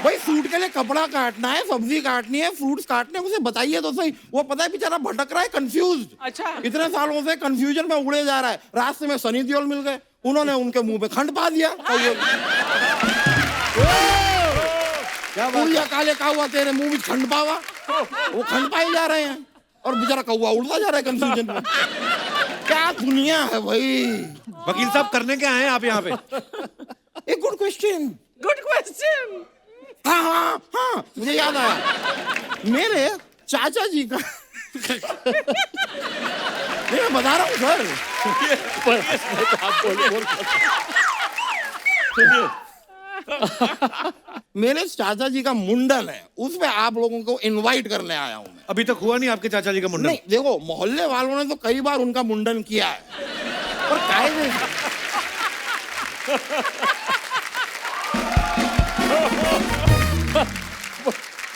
Speaker 8: भाई सूट के लिए कपड़ा काटना है, सब्जी काटनी है, फ्रूट्स काटने, उसे बताइए तो सही। वो पता है बेचारा भटक रहा है, कंफ्यूज्ड।
Speaker 3: अच्छा
Speaker 8: इतने सालों से कंफ्यूजन में उड़े जा रहा है। रास्ते में सनी देओल मिल गए, उन्होंने उनके मुंह पे खंड पा दिया।
Speaker 5: क्या बात
Speaker 8: पूरिया काले कौवा तेरे मुंह में खंड पावा। वो खंड पाए जा रहे हैं और बेचारा कौवा उड़ता जा रहा है कंफ्यूजन में। क्या दुनिया है भाई।
Speaker 1: वकील साहब, करने क्या हैं आप यहाँ पे?
Speaker 8: एक गुड क्वेश्चन।
Speaker 3: Good question.
Speaker 8: हाँ, मुझे याद आया। मेरे चाचा जी का नहीं, मैं बता रहा हूँ सर। मेरे चाचा जी का मुंडन है, उसमें आप लोगों को इनवाइट करने आया हूँ मैं।
Speaker 1: अभी तक हुआ नहीं आपके चाचा जी का मुंडन?
Speaker 8: नहीं, देखो मोहल्ले वालों ने तो कई बार उनका मुंडन किया है, पर कायदे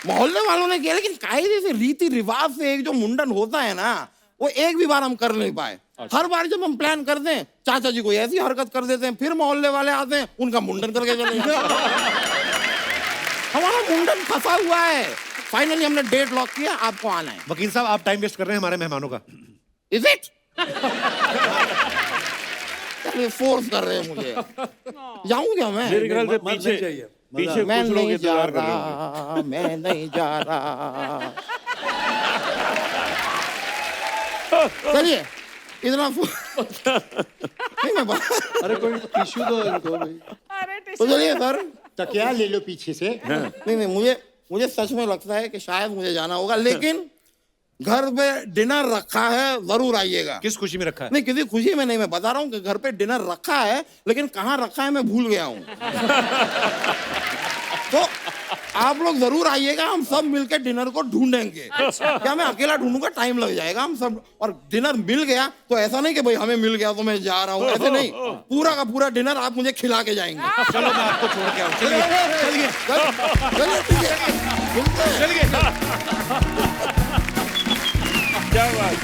Speaker 8: मोहल्ले वालों ने किया, लेकिन कायदे से रीति रिवाज से एक जो मुंडन होता है ना, वो एक भी बार हम कर नहीं पाए। हर बार जब हम प्लान करते हैं, चाचा जी को ऐसी हरकत कर देते हैं, फिर मोहल्ले वाले आते हैं, उनका मुंडन करके चले जाते हैं। हमारा मुंडन फंसा हुआ है। फाइनली हमने डेट लॉक किया, आपको आना है।
Speaker 1: वकील साहब, आप टाइम वेस्ट कर रहे हैं हमारे मेहमानों का।
Speaker 8: Is it? फोर्स कर रहे हैं मुझे। जाऊं क्या मैं?
Speaker 6: मेरे ख्याल से
Speaker 5: मत नहीं
Speaker 6: पीछे
Speaker 5: चाहिए।
Speaker 6: पीछे
Speaker 8: मैं
Speaker 6: कुछ लोग
Speaker 8: नहीं जा
Speaker 6: इंतजार कर रहे होंगे।
Speaker 8: रहा, मैं नहीं जा रहा। चलिए, इतना नहीं मैं
Speaker 5: अरे कोई टिश्यू दो इनको भाई।
Speaker 3: अरे
Speaker 8: तो चलिए सर,
Speaker 5: तकिया ले लो पीछे से।
Speaker 8: नहीं नहीं, मुझे सच में लगता है कि शायद मुझे जाना होगा, लेकिन घर पे डिनर रखा है, जरूर आइएगा।
Speaker 1: किस खुशी में रखा है?
Speaker 8: नहीं, किसी खुशी में नहीं, मैं बता रहा हूँ कि घर पे डिनर रखा है, लेकिन कहाँ रखा है मैं भूल गया हूँ। तो आप लोग जरूर आइएगा, हम सब मिलकर डिनर को ढूंढेंगे। क्या मैं अकेला ढूंढूंगा? टाइम लग जाएगा। हम सब, और डिनर मिल गया तो ऐसा नहीं कि भाई हमें मिल गया तो मैं जा रहा हूँ, ऐसे नहीं। पूरा का पूरा डिनर आप मुझे खिला के जाएंगे।
Speaker 1: चलो मैं आपको छोड़ के आऊँ। चलिए चलिए
Speaker 8: चलिए, ठीक है, मिलते हैं।
Speaker 1: चलिए।
Speaker 6: क्या बात।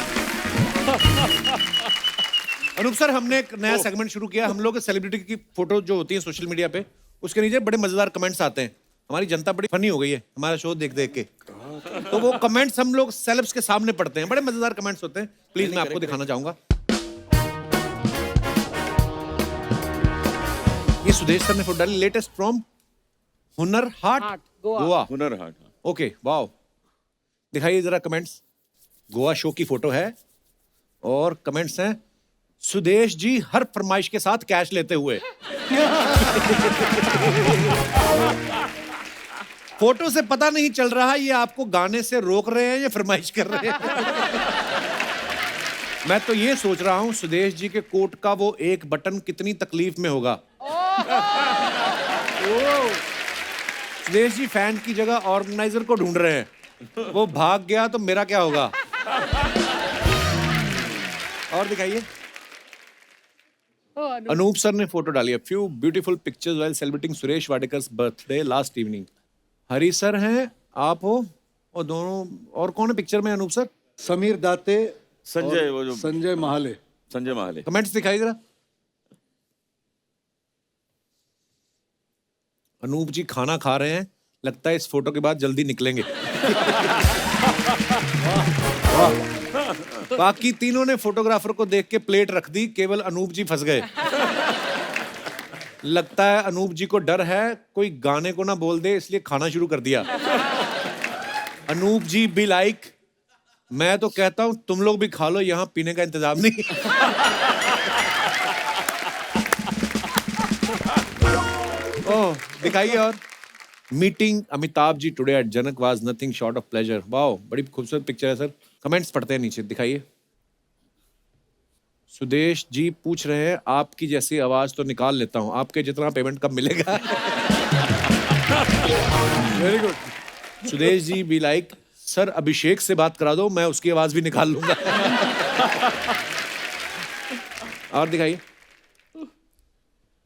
Speaker 1: अनूप सर, हमने एक नया सेगमेंट शुरू किया। हम लोग सेलिब्रिटी की फोटो जो होती है सोशल मीडिया पे, उसके नीचे बड़े मजेदार कमेंट्स आते हैं। हमारी जनता बड़ी फनी हो गई है हमारा शो देख देख के, तो वो कमेंट्स हम लोग सेलेब्स के सामने पढ़ते हैं। बड़े मजेदार कमेंट्स होते हैं। प्लीज मैं आपको दिखाना चाहूंगा। ये सुदेश सर ने फोटो डाली, latest from Hunar Haat, Goa.
Speaker 6: Hunar Haat.
Speaker 1: Okay, wow. दिखाइए जरा कमेंट्स। गोवा शो की फोटो है और कमेंट्स हैं, सुदेश जी हर फरमाइश के साथ कैश लेते हुए। फोटो से पता नहीं चल रहा ये आपको गाने से रोक रहे हैं या फरमाइश कर रहे हैं। मैं तो ये सोच रहा हूं सुदेश जी के कोट का वो एक बटन कितनी तकलीफ में होगा। सुदेश जी फैन की जगह ऑर्गेनाइजर को ढूंढ रहे हैं, वो भाग गया तो मेरा क्या होगा। और दिखाइए। अनूप सर ने फोटो डाली है, few beautiful pictures while celebrating Suresh Wadekar's birthday last evening. Hari sir हैं, आप हो, और दोनों और कौन है पिक्चर में अनूप सर?
Speaker 5: समीर दाते,
Speaker 4: संजय, वो जो
Speaker 5: संजय महाले।
Speaker 4: संजय महाले।
Speaker 1: कमेंट्स दिखाइए जरा। अनूप जी खाना खा रहे हैं, लगता है इस फोटो के बाद जल्दी निकलेंगे। बाकी तीनों ने फोटोग्राफर को देख के प्लेट रख दी, केवल अनूप जी फंस गए। लगता है अनूप जी को डर है कोई गाने को ना बोल दे, इसलिए खाना शुरू कर दिया। अनूप जी बी लाइक, मैं तो कहता हूं तुम लोग भी खा लो, यहां पीने का इंतजाम नहीं। ओह, दिखाइए। और meeting Amitabh ji today at Janak was nothing short of pleasure. Wow, बड़ी खूबसूरत पिक्चर है सर। कमेंट्स पढ़ते हैं नीचे, दिखाइए। सुदेश जी पूछ रहे हैं, आपकी जैसी आवाज तो निकाल लेता हूं, आपके जितना पेमेंट कब मिलेगा? Very good. Sudesh ji be like, sir Abhishek से बात करा दो, मैं उसकी आवाज भी निकाल लूंगा। और दिखाइए।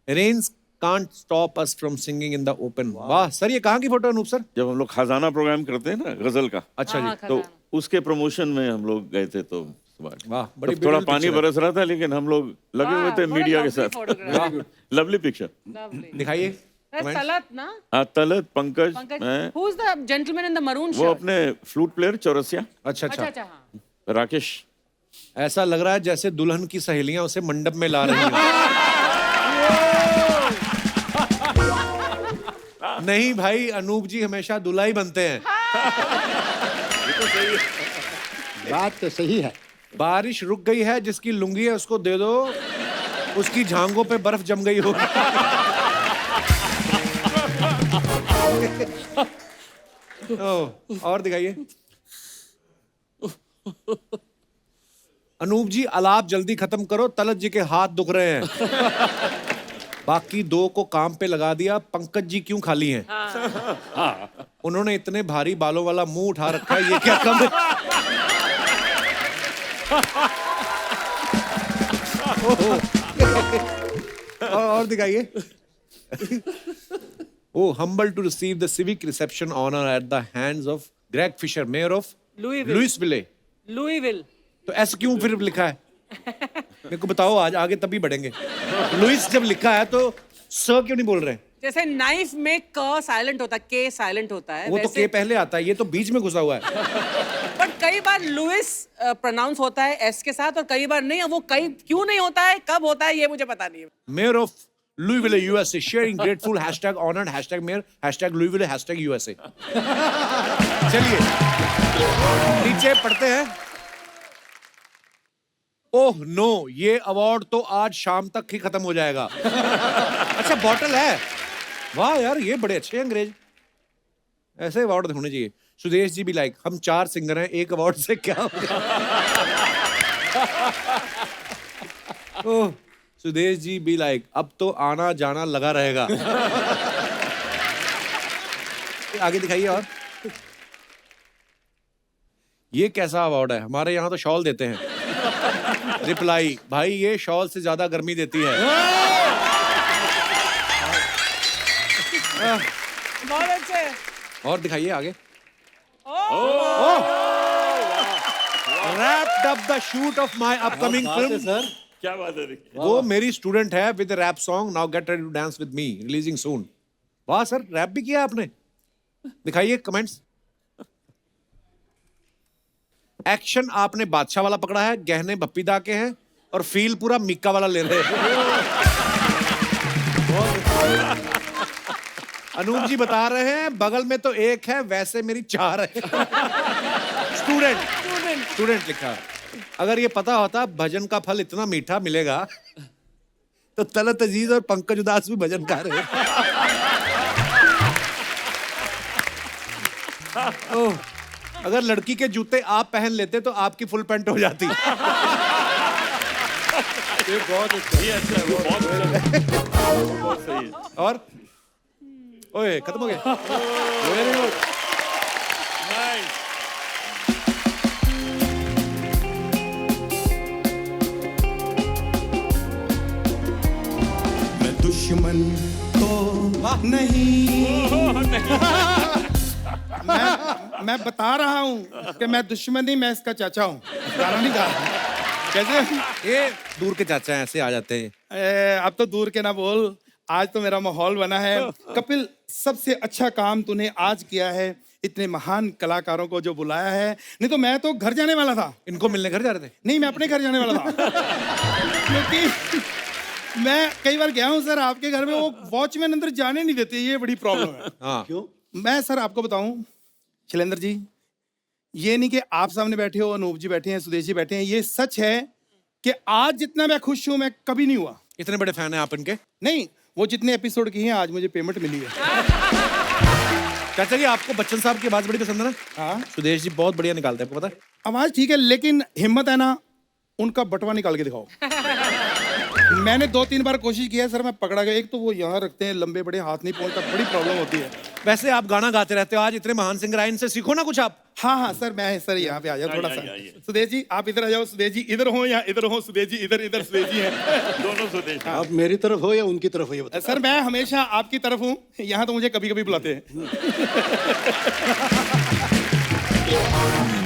Speaker 1: Rains can't stop us from singing in the open. वाह सर, ये कहाँ की फोटो अनूप सर?
Speaker 4: जब हम लोग खजाना प्रोग्राम करते हैं ना गजल का,
Speaker 1: अच्छा जी,
Speaker 4: तो उसके प्रमोशन में हम लोग गए थे। तो
Speaker 1: वाह, बड़ी
Speaker 4: थोड़ा
Speaker 1: beautiful
Speaker 4: पानी
Speaker 1: picture है।
Speaker 4: बरस रहा था, लेकिन हम लोग लगे हुए थे मीडिया के साथ। Lovely picture.
Speaker 1: दिखाइए।
Speaker 3: तलत ना?
Speaker 4: हाँ, तलत, पंकज, मैं,
Speaker 3: Who's the gentleman in the maroon
Speaker 4: वो
Speaker 3: shirt?
Speaker 4: अपने फ्लूट प्लेयर चौरसिया,
Speaker 1: अच्छा
Speaker 3: अच्छा
Speaker 1: अच्छा।
Speaker 3: अच्छा, हाँ।
Speaker 4: राकेश।
Speaker 1: ऐसा लग रहा है जैसे दुल्हन की सहेलियां उसे मंडप में ला रही हैं। नहीं भाई, अनूप जी हमेशा दूल्हा ही बनते हैं।
Speaker 5: बात तो सही है।
Speaker 1: बारिश रुक गई है, जिसकी लुंगी है उसको दे दो, उसकी झांगों पे बर्फ जम गई होगी। और दिखाइए। अनूप जी अलाप जल्दी खत्म करो, तलत जी के हाथ दुख रहे हैं। बाकी दो को काम पे लगा दिया, पंकज जी क्यों खाली हैं? उन्होंने इतने भारी बालों वाला मुंह उठा रखा है, ये क्या कम है? और दिखाइए। Oh, humble to receive the civic reception honor at the hands of Greg Fisher, mayor of Louisville.
Speaker 3: Louisville.
Speaker 1: तो ऐसा क्यों फिर लिखा है? मेरे को बताओ, आज आगे तभी बढ़ेंगे। लुइस जब लिखा है तो सर क्यों नहीं बोल रहे हैं?
Speaker 3: जैसे नाइफ में क साइलेंट होता है, के साइलेंट होता है,
Speaker 1: वो तो के पहले आता है, ये तो बीच में घुसा हुआ है।
Speaker 3: बट कई बार लुइस प्रोनाउंस होता है एस के साथ और कई बार नहीं। वो कई क्यों नहीं होता है, कब होता है, ये मुझे पता नहीं है।
Speaker 1: Mayor of Louisville, USA, sharing grateful hashtag honored hashtag mayor hashtag Louisville hashtag USA. चलिए नीचे पढ़ते हैं। ओह नो, ये अवार्ड तो आज शाम तक ही खत्म हो जाएगा। अच्छा, बॉटल है। वाह यार, ये बड़े अच्छे हैं अंग्रेज, ऐसे अवार्ड होने चाहिए। सुदेश जी भी लाइक, हम 4 सिंगर हैं, एक अवार्ड से क्या हो गया? ओह, सुदेश जी भी लाइक, अब तो आना जाना लगा रहेगा। आगे दिखाइए। और ये कैसा अवार्ड है? हमारे यहाँ तो शॉल देते हैं। रिप्लाई, भाई ये शॉल से ज्यादा गर्मी देती है।
Speaker 3: बहुत अच्छे।
Speaker 1: और दिखाइए आगे। Wrapped up the shoot of my upcoming film.
Speaker 5: Sir
Speaker 6: क्या बात है?
Speaker 1: वो मेरी स्टूडेंट है with rap song, now get ready to dance with me, releasing soon. वाह सर, रैप भी किया आपने। दिखाइए कमेंट्स। एक्शन आपने बादशाह वाला पकड़ा है, गहने भप्पीदा के हैं, और फील पूरा मिक्का वाला ले रहे हैं। अनूप जी बता रहे हैं बगल में तो एक है, वैसे मेरी 4 है। स्टूडेंट लिखा। अगर ये पता होता भजन का फल इतना मीठा मिलेगा तो तलत अजीज और पंकज उदास भी भजन गा रहे हैं। ओह, अगर लड़की के जूते आप पहन लेते तो आपकी फुल पैंट हो जाती।
Speaker 6: ये बहुत अच्छा है, वो बहुत अच्छा है। बहुत सही है।
Speaker 1: और ओए खत्म हो गया। Very good.
Speaker 6: Nice.
Speaker 7: मैं दुश्मन तो नहीं, मैं बता रहा हूँ कि मैं दुश्मन नहीं, मैं इसका चाचा हूँ। गाना नहीं गा रहा। कैसे?
Speaker 1: ये दूर के चाचा हैं, ऐसे आ जाते हैं।
Speaker 7: अब तो दूर के ना बोल, आज तो मेरा माहौल बना है। कपिल, सबसे अच्छा काम तूने आज किया है, इतने महान कलाकारों को जो बुलाया है। नहीं तो मैं तो घर जाने वाला था।
Speaker 1: इनको मिलने घर जा रहे थे?
Speaker 7: नहीं, मैं अपने घर जाने वाला था। क्योंकि मैं कई बार गया हूँ सर आपके घर में, वो वॉचमैन अंदर जाने नहीं देते, ये बड़ी प्रॉब्लम है।
Speaker 1: हाँ।
Speaker 5: क्यों?
Speaker 7: मैं सर आपको बताऊं शैलेंद्र जी, ये नहीं कि आप सामने बैठे हो, अनूप जी बैठे हैं, सुदेश जी बैठे हैं, ये सच है कि आज जितना मैं खुश हूं मैं कभी नहीं हुआ।
Speaker 1: इतने बड़े फैन हैं आप इनके?
Speaker 7: नहीं, वो जितने एपिसोड की हैं आज मुझे पेमेंट मिली है।
Speaker 1: चाचा जी, आपको बच्चन साहब की आवाज बड़ी पसंद है ना?
Speaker 7: हाँ,
Speaker 1: सुदेश जी बहुत बढ़िया निकालते हैं, आपको पता है?
Speaker 7: आवाज ठीक है, लेकिन हिम्मत है ना, उनका बटवा निकाल के दिखाओ। मैंने 2-3 बार कोशिश किया सर, मैं पकड़ा गया। एक तो वो यहाँ रखते हैं, लंबे बड़े, हाथ नहीं पहुंचता, बड़ी प्रॉब्लम होती है।
Speaker 1: वैसे आप गाना गाते रहते हो, आज इतने महान सिंगर आए, इनसे सीखो ना कुछ आप।
Speaker 7: हाँ हाँ सर, मैं सर यहाँ पे आ जाओ थोड़ा सा। सुदेश जी आप इधर आ जाओ, सुदेश जी इधर हो या इधर हो, सुदेश जी इधर, इधर सुदेश जी हैं।
Speaker 6: दोनों सुदेश।
Speaker 5: आप मेरी तरफ हो या उनकी तरफ हो, ये बताओ।
Speaker 7: सर मैं हमेशा आपकी तरफ हूँ, यहाँ तो मुझे कभी कभी बुलाते हैं।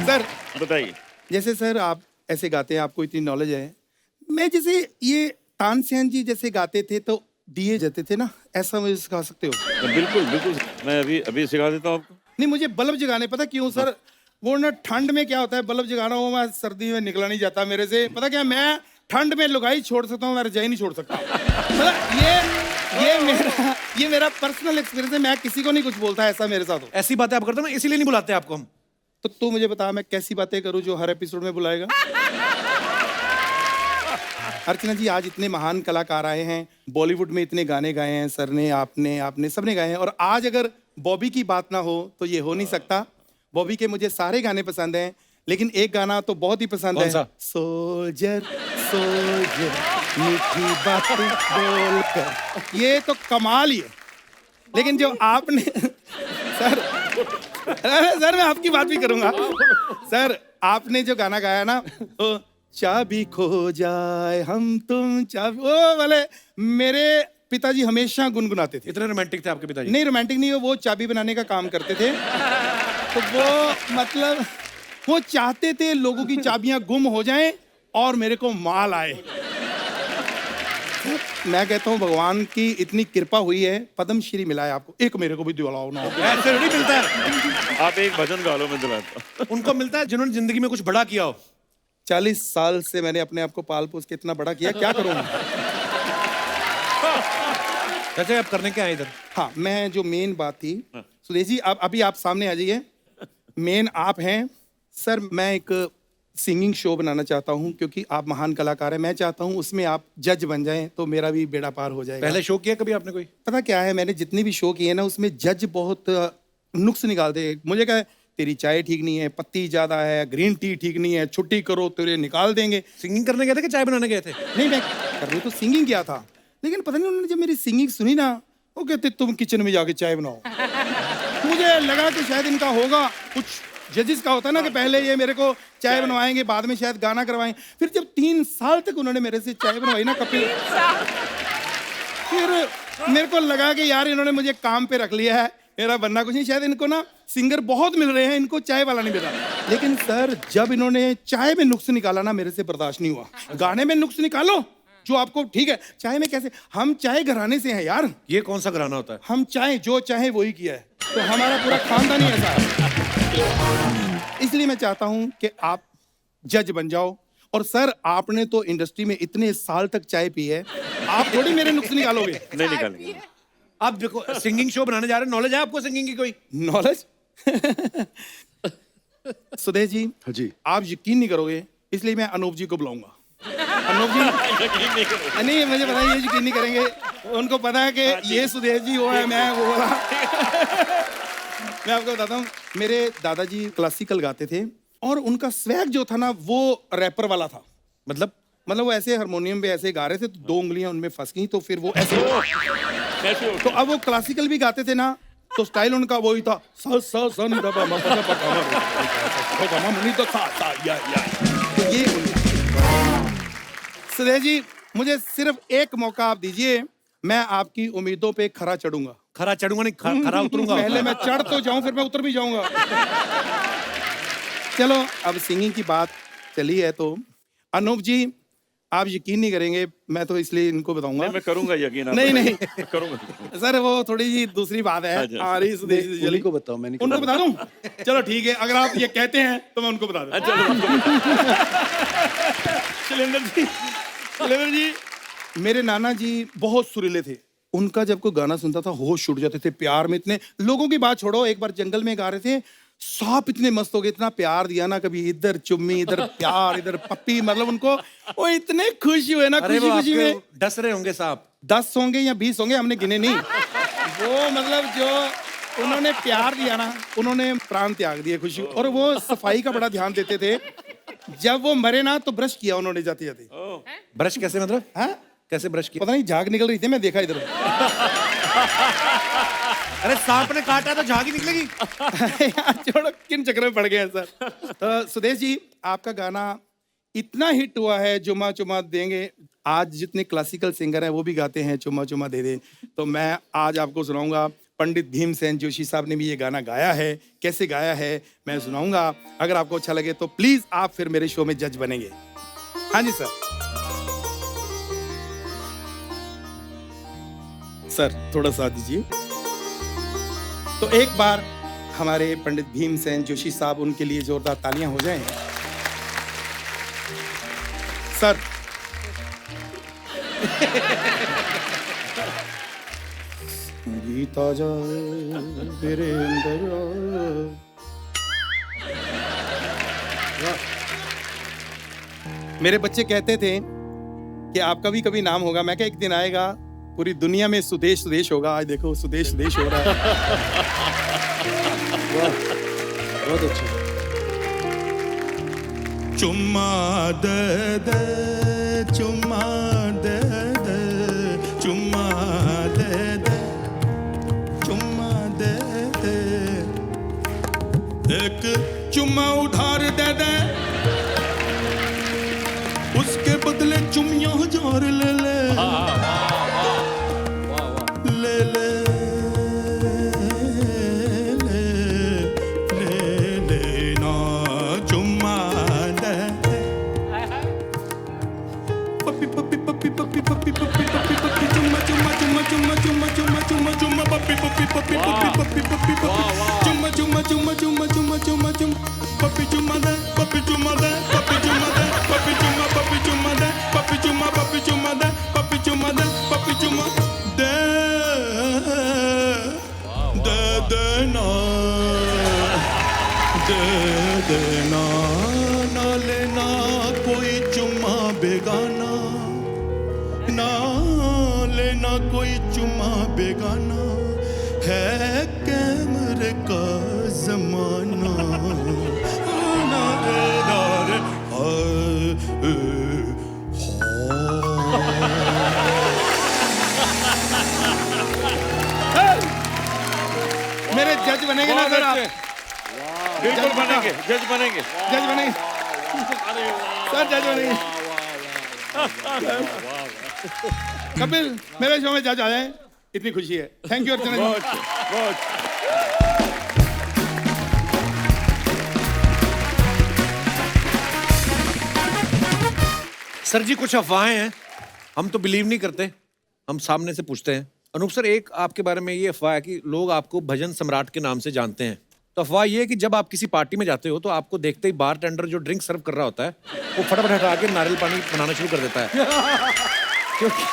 Speaker 7: सर
Speaker 6: बताइए।
Speaker 7: जैसे सर आप ऐसे गाते हैं, आपको इतनी नॉलेज है। मैं जैसे ये तानसेन जी जैसे गाते थे तो दिए जाते थे ना, ऐसा मुझे सिखा सकते हो?
Speaker 6: बिल्कुल बिल्कुल, मैं अभी सिखा देता हूँ आपको।
Speaker 7: नहीं, मुझे बल्ब जगाने, पता क्यों सर? वो ना ठंड में क्या होता है, बल्ब जगाना हो, मैं सर्दी में निकला नहीं जाता मेरे से। पता क्या, मैं ठंड में लुगाई छोड़ सकता हूँ, मैं रजाई नहीं छोड़ सकता। मतलब ये मेरा पर्सनल एक्सपीरियंस है, मैं किसी को नहीं कुछ बोलता, ऐसा मेरे साथ हो।
Speaker 1: ऐसी बातें आप करते हो ना, इसीलिए नहीं बुलाते आपको हम।
Speaker 7: तो तू मुझे बता, मैं कैसी बातें करूं जो हर एपिसोड में बुलाएगा? अर्चना जी, आज इतने महान कलाकार आए हैं, बॉलीवुड में इतने गाने गाए हैं सर ने, आपने सबने गाए हैं, और आज अगर बॉबी की बात ना हो तो ये हो नहीं सकता। बॉबी के मुझे सारे गाने पसंद हैं, लेकिन एक गाना तो बहुत ही पसंद
Speaker 1: कौन
Speaker 7: है।
Speaker 1: सा?
Speaker 7: सोल्जर सोल्जर मीठी बातें बोलकर, ये तो कमाल ही है। लेकिन जो आपने सर, सर मैं आपकी बात भी करूंगा। सर आपने जो गाना गाया ना, तो चाबी खो जाए हम तुम चाबी, वो वाले मेरे पिताजी हमेशा गुनगुनाते थे।
Speaker 1: इतने रोमांटिक थे आपके पिताजी?
Speaker 7: नहीं रोमांटिक नहीं, वो चाबी बनाने का काम करते थे। तो वो मतलब वो चाहते थे लोगों की चाबियां गुम हो जाएं और मेरे को माल आए। मैं कहता हूँ भगवान की इतनी कृपा हुई है, पद्मश्री मिला है आपको, एक मेरे को भी दिलाओ ना।
Speaker 1: ऐसे नहीं मिलता है।
Speaker 6: आप एक भजन गा लो, मैं दिलाता।
Speaker 1: उनको मिलता है जिन्होंने जिंदगी में कुछ बड़ा किया हो।
Speaker 7: 40 साल से मैंने अपने आप को पाल पोस के इतना बड़ा किया, क्या करूँगा?
Speaker 1: चाचा आप करने क्या है इधर?
Speaker 7: हाँ, मैं जो मेन बात थी, सुदेश जी आप अभी आप सामने आ जाइए। मेन आप हैं सर। मैं एक
Speaker 9: सिंगिंग शो बनाना चाहता हूँ, क्योंकि आप महान कलाकार हैं। मैं चाहता हूँ उसमें आप जज बन जाएं तो मेरा भी बेड़ा पार हो जाएगा।
Speaker 1: पहले शो किया कभी आपने कोई?
Speaker 9: पता क्या है, मैंने जितने भी शो किए ना उसमें जज बहुत नुक्स निकालते हैं। मुझे क्या है, तेरी चाय ठीक नहीं है, पत्ती ज्यादा है, ग्रीन टी ठीक नहीं है, छुट्टी करो, तेरे निकाल देंगे।
Speaker 1: सिंगिंग करने गए थे कि चाय बनाने गए थे?
Speaker 9: नहीं, मैं करने तो सिंगिंग किया था, लेकिन पता नहीं उन्होंने जब मेरी सिंगिंग सुनी ना, वो कहते तुम किचन में जाके चाय बनाओ। मुझे लगा कि शायद इनका होगा कुछ, जजेस का होता है ना कि पहले ये मेरे को चाय बनवाएंगे, बाद में शायद गाना करवाएंगे। फिर जब 3 साल तक उन्होंने मेरे से चाय बनवाई ना कपिल, फिर मेरे को लगा कि यार इन्होंने मुझे काम पे रख लिया है, मेरा बनना कुछ नहीं। शायद इनको ना सिंगर बहुत मिल रहे हैं, इनको चाय वाला नहीं मिला। लेकिन सर जब इन्होंने चाय में नुक्स निकाला ना, मेरे से बर्दाश्त नहीं हुआ। गाने में नुक्स निकालो जो आपको ठीक है, चाय में कैसे? हम चाय घराने से हैं यार।
Speaker 1: ये कौन सा घराना होता है?
Speaker 9: हम चाय जो चाहे वही किया है, तो हमारा पूरा खानदान ही ऐसा है। इसलिए मैं चाहता हूं कि आप जज बन जाओ। और सर आपने तो इंडस्ट्री में इतने साल तक चाय पी है, आप थोड़ी मेरे नुक्स निकालोगे।
Speaker 4: नहीं निकालेंगे।
Speaker 1: आप देखो सिंगिंग शो बनाने जा रहे हैं, नॉलेज है आपको सिंगिंग की कोई?
Speaker 9: नॉलेज? सुदेश जी,
Speaker 5: हाँ जी।
Speaker 9: आप यकीन नहीं करोगे, इसलिए मैं अनूप जी को बुलाऊंगा। अनूप जी नहीं, मुझे पता है ये यकीन नहीं करेंगे, उनको पता है कि ये सुदेश जी वो है, मैं वो वाला। मैं आपको बताता हूँ, मेरे दादाजी क्लासिकल गाते थे और उनका स्वैग जो था ना वो रैपर वाला था। मतलब वो ऐसे हारमोनियम पे ऐसे गा रहे थे तो 2 उंगलियां उनमें फंस गई, तो फिर वो ऐसे। तो अब वो क्लासिकल भी गाते थे ना, तो स्टाइल उनका वही था, सा सा सा नी दा पा मा पा सा पा गा मा मा नी दा सा सा या। तो ये सुदेश जी, मुझे सिर्फ एक मौका आप दीजिए, मैं आपकी उम्मीदों पे खरा चढ़ूंगा।
Speaker 1: खरा चढ़ूंगा नहीं, खरा उतरूंगा।
Speaker 9: पहले मैं चढ़ तो जाऊं, फिर मैं उतर भी जाऊंगा। चलो अब सिंगिंग की बात चली है तो अनूप जी आप यकीन नहीं करेंगे, मैं तो इसलिए इनको बताऊंगा।
Speaker 4: मैं करूंगा यकीन।
Speaker 9: नहीं
Speaker 4: करूंगा
Speaker 9: सर, वो थोड़ी जी दूसरी बात है। आ रही सुदेश जी,
Speaker 5: उन्हीं को बताओ, मैंने
Speaker 9: उनको बता दूं? चलो ठीक है, अगर आप ये कहते हैं तो मैं उनको बता दूं। शैलेंद्र जी, मेरे नाना जी बहुत सुरीले थे। उनका जब कोई गाना सुनता था होश उड़ जाते थे। प्यार में इतने लोगों की बात छोड़ो, एक बार जंगल में गा रहे थे, सांप इतने मस्त हो गए, इतना प्यार दिया ना, कभी इधर चुम्मी, इधर प्यार, इधर पप्पी, मतलब उनको वो इतने खुश हुए ना, खुशी खुशी में।
Speaker 1: डस रहे होंगे सांप?
Speaker 9: 10 होंगे या 20 होंगे, हमने गिने नहीं। वो मतलब जो उन्होंने प्यार दिया ना, उन्होंने प्राण त्याग दिए खुशी। और वो सफाई का बड़ा ध्यान देते थे। जब वो मरे ना तो ब्रश किया उन्होंने जाते जाते।
Speaker 1: ब्रश कैसे मतलब?
Speaker 9: हाँ,
Speaker 1: कैसे ब्रश किया?
Speaker 9: पता नहीं, झाग निकल रही थी, मैं देखा इधर।
Speaker 1: अरे सांप ने काटा तो झाग ही निकलेगी।
Speaker 9: यार छोड़ो, किन चक्कर में पड़ गए हैं सर। तो सुदेश जी, आपका गाना इतना हिट हुआ है, चुम्मा चुम्मा देंगे। आज जितने क्लासिकल सिंगर हैं वो भी गाते हैं चुम्मा चुम्मा दे दे। तो मैं आज आपको सुनाऊंगा, पंडित भीमसेन जोशी साहब ने भी ये गाना गाया है। कैसे गाया है मैं सुनाऊंगा। अगर आपको अच्छा लगे तो प्लीज आप फिर मेरे शो में जज बनेंगे। हाँ जी सर। सर थोड़ा साथ दीजिए। तो एक बार हमारे पंडित भीमसेन जोशी साहब, उनके लिए जोरदार तालियां हो जाएं। सर गीता जाए तेरे अंदर मेरे बच्चे कहते थे कि आपका भी कभी नाम होगा। मैं क्या, एक दिन आएगा पूरी दुनिया में सुदेश सुदेश होगा। आज देखो सुदेश सुदेश हो रहा है।
Speaker 5: बहुत अच्छा।
Speaker 7: चुम्मा दे दे, चुम्मा दे दे, चुम्मा दे दे, चुम्मा दे दे, एक चुम्मा उधार दे दे, उसके बदले चुम्मियां 1000 ले ले। ले ले ले ले लेना चुम्मा दे। पप्पी पप्पी पप्पी पप्पी पप्पी पप्पी पप्पी पप्पी चुम्मा चुम्मा चुम्मा चुम्मा चुम्मा चुम्मा चुम्मा चुम्मा पप्पी पप्पी पप्पी पप्पी पप्पी पप्पी पप्पी चुम्मा चुम्मा चुम्मा चुम्मा चुम्मा चुम्मा चुम्मा पप्पी चुम्मा दे, पप्पी चुम्मा दे, पप्पी चुम्मा दे, पप्पी चुम्मा, पप्पी चुम्मा दे, पप्पी चुम्मा, पप्पी चुम्मा दे, पप्पी चुम्मा दे, पप्पी चुम्मा दे दे देना, दे देना ना लेना कोई चुम्मा बेगाना, ना लेना कोई चुम्मा बेगाना, है कैमरे का जमाना। ना रे ना रे
Speaker 9: मेरे जज बनेंगे ना सर आप?
Speaker 4: बिल्कुल बनेंगे, जज बनेंगे।
Speaker 9: जज बनेंगे सर, जज बनेंगे। कपिल, मेरे शो में जज आ जाए, इतनी खुशी है। थैंक यू अर्चना जी।
Speaker 4: बहुत बहुत
Speaker 1: सर जी कुछ अफवाहें हैं, हम तो बिलीव नहीं करते, हम सामने से पूछते हैं। अनूप सर, एक आपके बारे में ये अफवाह है कि लोग आपको भजन सम्राट के नाम से जानते हैं। तो अफवाह ये है कि जब आप किसी पार्टी में जाते हो तो आपको देखते ही बार टेंडर जो ड्रिंक सर्व कर रहा होता है वो फटाफट हटा के नारियल पानी बनाना शुरू कर देता है। क्योंकि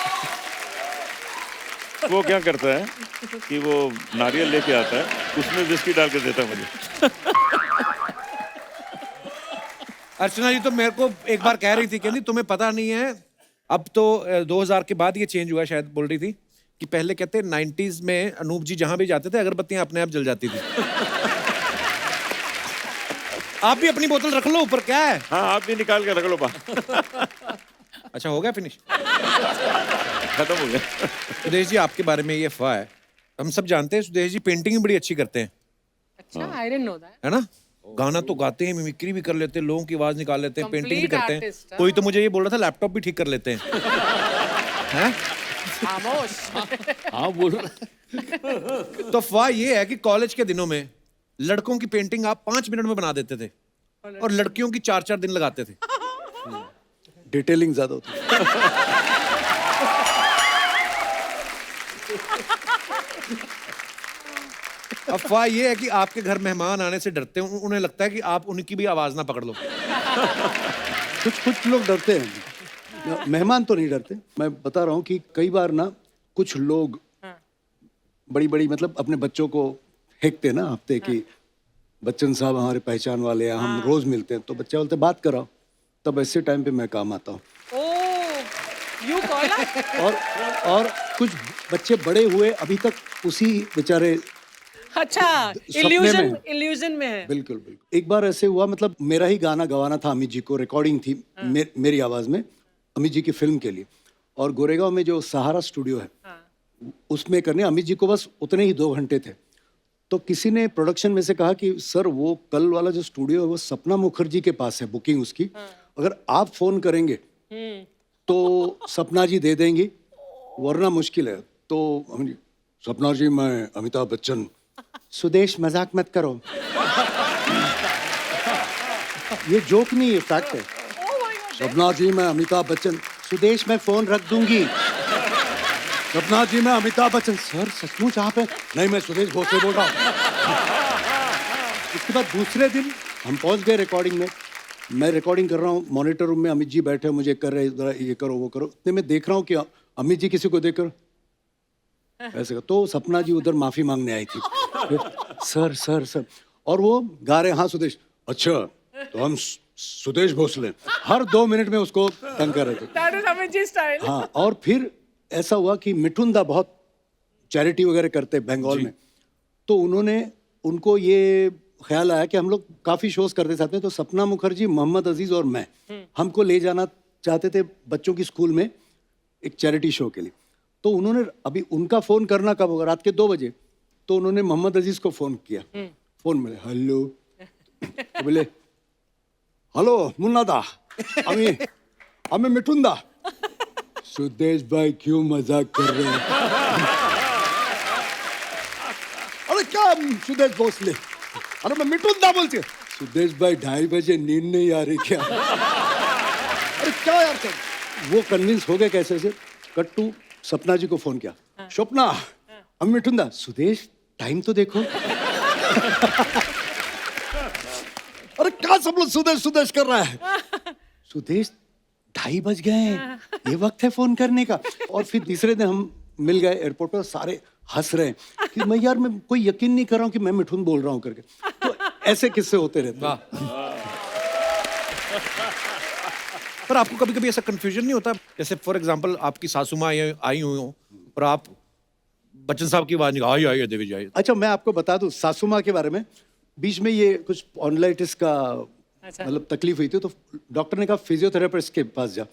Speaker 4: वो क्या करता है कि वो नारियल लेके आता है, उसमें विस्की डाल के देता है मुझे।
Speaker 1: अर्चना जी तो मेरे को एक बार कह रही थी, कहती तुम्हें पता नहीं है, अब तो 2000 के बाद ये चेंज हुआ शायद, बोल रही थी कि पहले कहते 90s में अनूप जी जहां भी जाते थे अगरबत्तियां अपने आप जल जाती थी। आप भी अपनी बोतल रख लो ऊपर, क्या है?
Speaker 4: हाँ, आप भी निकाल के रख लो बाहर।
Speaker 1: अच्छा हो गया फिनिश?
Speaker 4: खत्म हो गया।
Speaker 1: सुदेश जी आपके बारे में ये अफवाह है, हम सब जानते हैं सुदेश जी पेंटिंग भी बड़ी अच्छी करते हैं,
Speaker 3: अच्छा, आई डिडंट नो दैट।
Speaker 1: है ना? गाना तो गाते हैं, मिमिक्री भी कर लेते हैं, लोगों की आवाज निकाल लेते हैं, पेंटिंग भी
Speaker 3: Complete
Speaker 1: करते हैं।
Speaker 3: artist,
Speaker 1: कोई तो मुझे ये बोल रहा था लैपटॉप भी ठीक कर लेते हैं। हैं?
Speaker 3: खामोश।
Speaker 2: हाँ बोल रहा
Speaker 1: तो अफवाह ये है कि कॉलेज के दिनों में लड़कों की पेंटिंग आप 5 मिनट में बना देते थे और लड़कियों की 4-4 दिन लगाते थे।
Speaker 5: डिटेलिंग ज्यादा होती है।
Speaker 1: अफवाह ये है कि आपके घर मेहमान आने से डरते हैं, उन्हें लगता है कि आप उनकी भी आवाज ना पकड़ लो।
Speaker 5: कुछ लोग डरते हैं, मेहमान तो नहीं डरते। मैं बता रहा हूँ कि कई बार ना कुछ लोग बड़ी बड़ी मतलब अपने बच्चों को फेंकते हैं ना हफ्ते की, बच्चन साहब हमारे पहचान वाले हैं, हम रोज मिलते हैं, तो बच्चे बोलते बात कराओ, तब ऐसे टाइम पे मैं काम आता हूँ।
Speaker 3: यू कॉल
Speaker 5: और कुछ बच्चे बड़े हुए अभी तक उसी बेचारे
Speaker 3: अच्छा,
Speaker 5: सपने
Speaker 3: इल्यूजन
Speaker 5: में।
Speaker 3: इल्यूजन में है।
Speaker 5: बिल्कुल बिल्कुल। एक बार ऐसे हुआ, मतलब मेरा ही गाना गवाना था अमित जी को, रिकॉर्डिंग थी मेरी आवाज में अमित जी की फिल्म के लिए, और गोरेगांव में जो सहारा स्टूडियो है उसमें करने अमित जी को बस उतने ही 2 घंटे थे। तो किसी ने प्रोडक्शन में से कहा कि सर वो कल वाला जो स्टूडियो है वो सपना मुखर्जी के पास है बुकिंग उसकी, अगर आप फोन करेंगे तो सपना जी दे देंगी वरना मुश्किल है। तो सपना जी मैं अमिताभ बच्चन। सुदेश मजाक मत करो, ये जोक नहीं है, फैक्ट है। सपना जी मैं अमिताभ बच्चन। सुदेश मैं फोन रख दूंगी। सपना जी मैं अमिताभ बच्चन। सर सचमुच आप हैं? नहीं मैं सुदेश भोसले बोल रहा हूँ। इसके बाद दूसरे दिन हम पहुंच गए रिकॉर्डिंग में, मैं रिकॉर्डिंग कर रहा हूँ, मॉनिटर रूम में अमित जी बैठे मुझे कर रहे जरा ये करो वो करो, इतने में देख रहा हूँ कि अमित जी किसी को देखकर ऐसे तो सपना जी उधर माफी मांगने आई थी। सर सर सर, और वो गा रहे हाँ सुदेश, अच्छा तो हम सुदेश भोसले, हर 2 मिनट में उसको तंग कर रहे थे।
Speaker 3: That is Amit ji style.
Speaker 5: हाँ, और फिर ऐसा हुआ कि मिठुन दा बहुत चैरिटी वगैरह करते हैं बंगाल में, तो उनको ये ख्याल आया कि हम लोग काफी शोज करते साथ में, तो सपना मुखर्जी, मोहम्मद अजीज और मैं हमको ले जाना चाहते थे बच्चों की स्कूल में एक चैरिटी शो के लिए। तो उन्होंने, अभी उनका फोन करना कब होगा, रात के 2 बजे, तो उन्होंने मोहम्मद अजीज को फोन किया, फोन में हेलो, तो बोले हेलो मुन्ना दा, हमें मिठुन दा। सुदेश भाई क्यों मजाक कर रहे हैं? अरे क्या सुदेश भोसले, अरे मैं मिठुन दा बोलती हूँ। सुदेश भाई 2:30 बजे नींद नहीं आ रही क्या? अरे क्या यार कर? वो कन्विंस हो गए कैसे से। कट्टू सपना जी को फोन किया, स्वप्ना हम मिठुन दा। सुदेश टाइम तो देखो। अरे क्या सब लोग सुदेश सुदेश कर रहा है? सुदेश 2:30 बज गए हैं, ये वक्त है फोन करने का। और फिर तीसरे दिन हम मिल गए एयरपोर्ट पर, सारे हंस रहे हैं कि मैं कोई यकीन नहीं कर रहा हूँ कि मैं मिठुन बोल रहा हूँ करके। तो ऐसे किस्से होते रहते हैं।
Speaker 1: पर आपको कभी कभी ऐसा कंफ्यूजन नहीं होता, जैसे फॉर एग्जांपल आपकी सासू माँ आई हुई हो और आप बच्चन साहब की आवाज निकाल आई देवी जी आई।
Speaker 5: अच्छा, मैं आपको बता दूं सासू माँ के बारे में, बीच में ये कुछ ऑनलाइटिस का
Speaker 3: अच्छा।
Speaker 5: मतलब तकलीफ हुई थी, तो डॉक्टर ने कहा फिजियोथेरेपिस्ट के पास जा।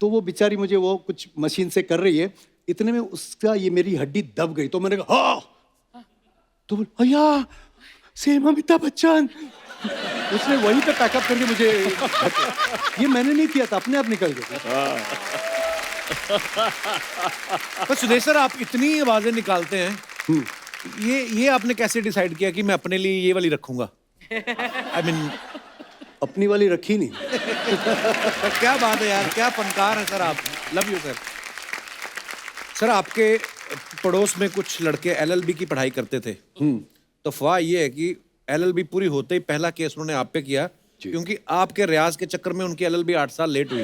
Speaker 5: तो वो बेचारी मुझे वो कुछ मशीन से कर रही है, इतने में उसका ये मेरी हड्डी दब गई। तो मैंने कहा हाँ, तो भैया सेम अमिताभ बच्चन। उसने वहीं पे पैकअप करके मुझे ये मैंने नहीं किया था, अपने आप निकल गया।
Speaker 1: तो सुदेश सर, आप इतनी आवाजें निकालते हैं, ये आपने कैसे डिसाइड किया कि मैं अपने लिए ये वाली रखूंगा? आई मीन
Speaker 5: अपनी वाली रखी नहीं।
Speaker 1: क्या बात है यार, क्या फनकार है सर आप। Love you sir. सर, आपके पड़ोस में कुछ लड़के एलएलबी की पढ़ाई करते थे, तो अफवाह ये है कि एलएलबी पूरी होते ही पहला केस उन्होंने आप पे किया, क्योंकि आपके रियाज के चक्कर में उनकी एलएलबी 8 साल लेट हुई।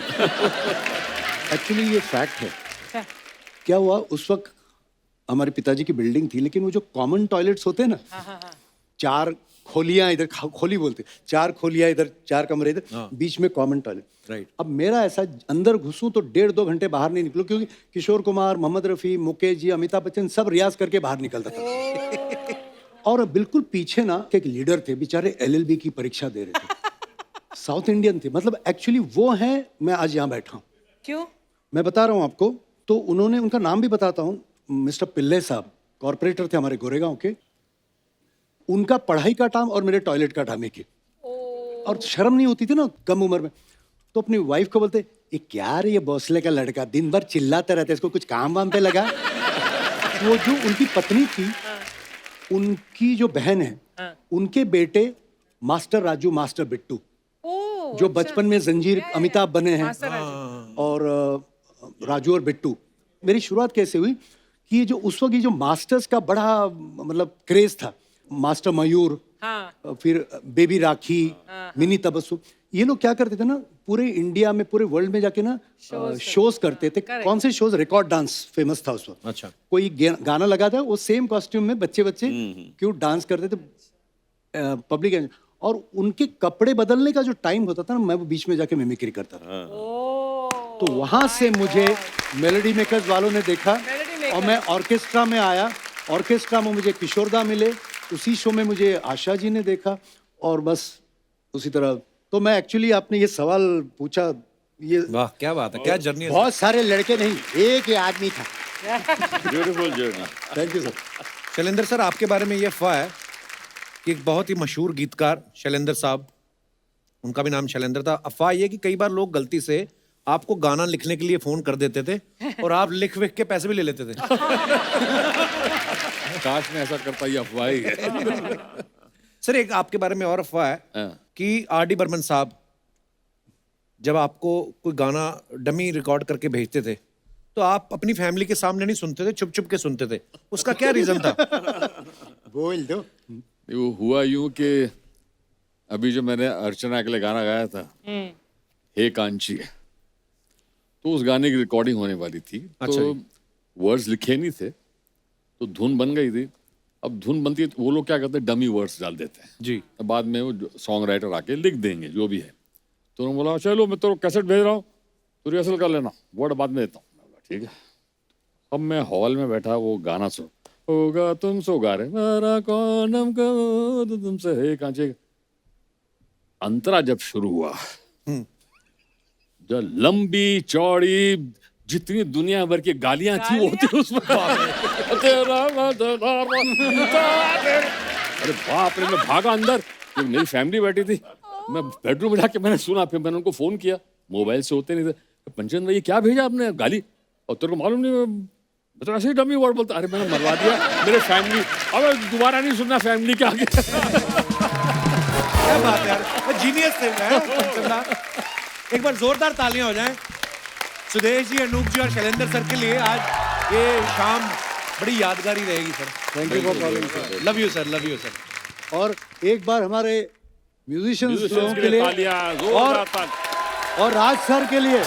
Speaker 5: एक्चुअली ये फैक्ट है। क्या हुआ, उस वक्त हमारे पिताजी की बिल्डिंग थी, लेकिन वो जो कॉमन टॉयलेट्स होते हैं ना, 4 खोलियां इधर, खोली बोलते, 4 खोलियां इधर, 4 कमरे इधर, बीच में कॉमन टॉयलेट।
Speaker 1: राइट।
Speaker 5: अब मेरा ऐसा अंदर घुसूं तो 1.5-2 घंटे बाहर नहीं निकलूं, क्योंकि किशोर कुमार, मोहम्मद रफी, मुकेश जी, अमिताभ बच्चन सब रियाज करके बाहर निकलता था। और बिल्कुल पीछे ना एक लीडर थे, बेचारे एलएलबी की परीक्षा दे रहे थे, साउथ इंडियन थे, मतलब एक्चुअली वो हैं, मैं आज यहाँ बैठा हूँ।
Speaker 3: क्यों?
Speaker 5: मैं बता रहा हूँ आपको। तो उन्होंने, उनका नाम भी बताता हूँ, मिस्टर पिल्ले साहब, कॉर्पोरेटर थे हमारे गोरेगांव के। उनका पढ़ाई का टाइम और मेरे टॉयलेट का टाइम एक ही। और शर्म नहीं होती थी ना कम उम्र में, तो अपनी वाइफ को बोलते, ये क्या रे, ये भोसले का लड़का दिन भर चिल्लाता रहता है, इसको कुछ काम वाम पे लगा। वो जो उनकी पत्नी थी, उनकी जो बहन है, उनके बेटे मास्टर राजू, मास्टर बिट्टू, जो बचपन में जंजीर अमिताभ बने हैं, और राजू और बिट्टू। मेरी शुरुआत कैसे हुई कि ये जो उस वक्त ये जो मास्टर्स का बड़ा मतलब क्रेज था, मास्टर मयूर, फिर बेबी राखी, मिनी तबस्सुम, ये लोग क्या करते थे ना, पूरे इंडिया में, पूरे वर्ल्ड में जाके ना शोज करते थे। कौन से शोज? रिकॉर्ड डांस फेमस था उस वक्त।
Speaker 1: अच्छा।
Speaker 5: कोई गाना लगा था, वो सेम कॉस्ट्यूम में बच्चे क्यूट डांस करते थे पब्लिक। और उनके कपड़े बदलने का जो टाइम होता था ना, मैं वो बीच में जाके मिमिक्री करता था। तो वहां से मुझे मेलोडी मेकर्स वालों ने देखा, और मैं ऑर्केस्ट्रा में आया। ऑर्केस्ट्रा में मुझे किशोरदा मिले, उसी शो में मुझे आशा जी ने देखा, और बस उसी तरह। तो मैं एक्चुअली, आपने ये सवाल पूछा, ये
Speaker 1: वाह क्या बात है, क्या जर्नी है।
Speaker 5: बहुत सारे लड़के नहीं, एक ही आदमी था।
Speaker 4: Beautiful journey.
Speaker 5: Thank you sir.
Speaker 1: Shailendra sir, आपके बारे में ये अफवाह है कि एक बहुत ही मशहूर गीतकार शैलेंद्र साहब, उनका भी नाम शैलेंद्र था। अफवाह ये कि कई बार लोग गलती से आपको गाना लिखने के लिए फोन कर देते थे, और आप लिख विख के पैसे भी ले लेते थे।
Speaker 2: काश में ऐसा करता, ये अफवाह ही है।
Speaker 1: सर, एक आपके बारे में और अफवाह है कि आर.डी. बर्मन साहब जब आपको कोई गाना डमी रिकॉर्ड करके भेजते थे, तो आप अपनी फैमिली के सामने नहीं सुनते थे, छुप छुप के सुनते थे। उसका क्या रीजन था?
Speaker 5: बोल दो।
Speaker 2: वो हुआ यूं कि अभी जो मैंने अर्चना के लिए गाना गाया था, हे कांची, तो उस गाने की रिकॉर्डिंग होने वाली थी।
Speaker 1: अच्छा
Speaker 2: तो वर्ड्स लिखे नहीं थे, तो धुन बन गई थी। अब धुन बनती है तो वो लोग क्या करते हैं, डमी वर्ड्स डाल देते हैं
Speaker 1: जी।
Speaker 2: तो बाद में वो सॉन्ग राइटर आके लिख देंगे जो भी है। तो उन्होंने बोला, चलो मैं तो कैसेट भेज रहा हूँ, तो रिहर्सल कर लेना, वर्ड बाद में देता हूँ। ठीक है। अब मैं हॉल में बैठा, वो गाना सुन, होगा तुम सो गा रहे, मेरा कौनम को तुमसे हे कांचे। अंतरा जब शुरू हुआ, जो लंबी चौड़ी जितनी दुनिया भर की गालियां थी वो थी उसमें। अरे बाप रे, मैं भागा अंदर, मेरी फैमिली बैठी थी, मैं बेडरूम में जाके मैंने सुना, फिर मैंने उनको फोन किया, मोबाइल से होते नहीं थे, पंचन भाई क्या भेजा आपने गाली, और तेरे को मालूम नहीं, मैं तो ऐसे ही डमी वर्ड बोलता। अरे मैंने मरवा दिया मेरे फैमिली, अब दोबारा नहीं सुनना फैमिली के आगे।
Speaker 1: क्या बात है यार, जीनियस थे मैं। एक बार जोरदार तालियां हो जाएं सुदेश जी, अनूप जी और शैलेंद्र सर के लिए। आज ये शाम बड़ी यादगारी रहेगी sir.
Speaker 5: Thank you for calling sir.
Speaker 1: Love you sir, love you sir.
Speaker 5: और एक बार हमारे म्यूजिशियंस लोगों के लिए,
Speaker 4: तालियां, जोरदार तालियां।
Speaker 5: और राज सर के लिए।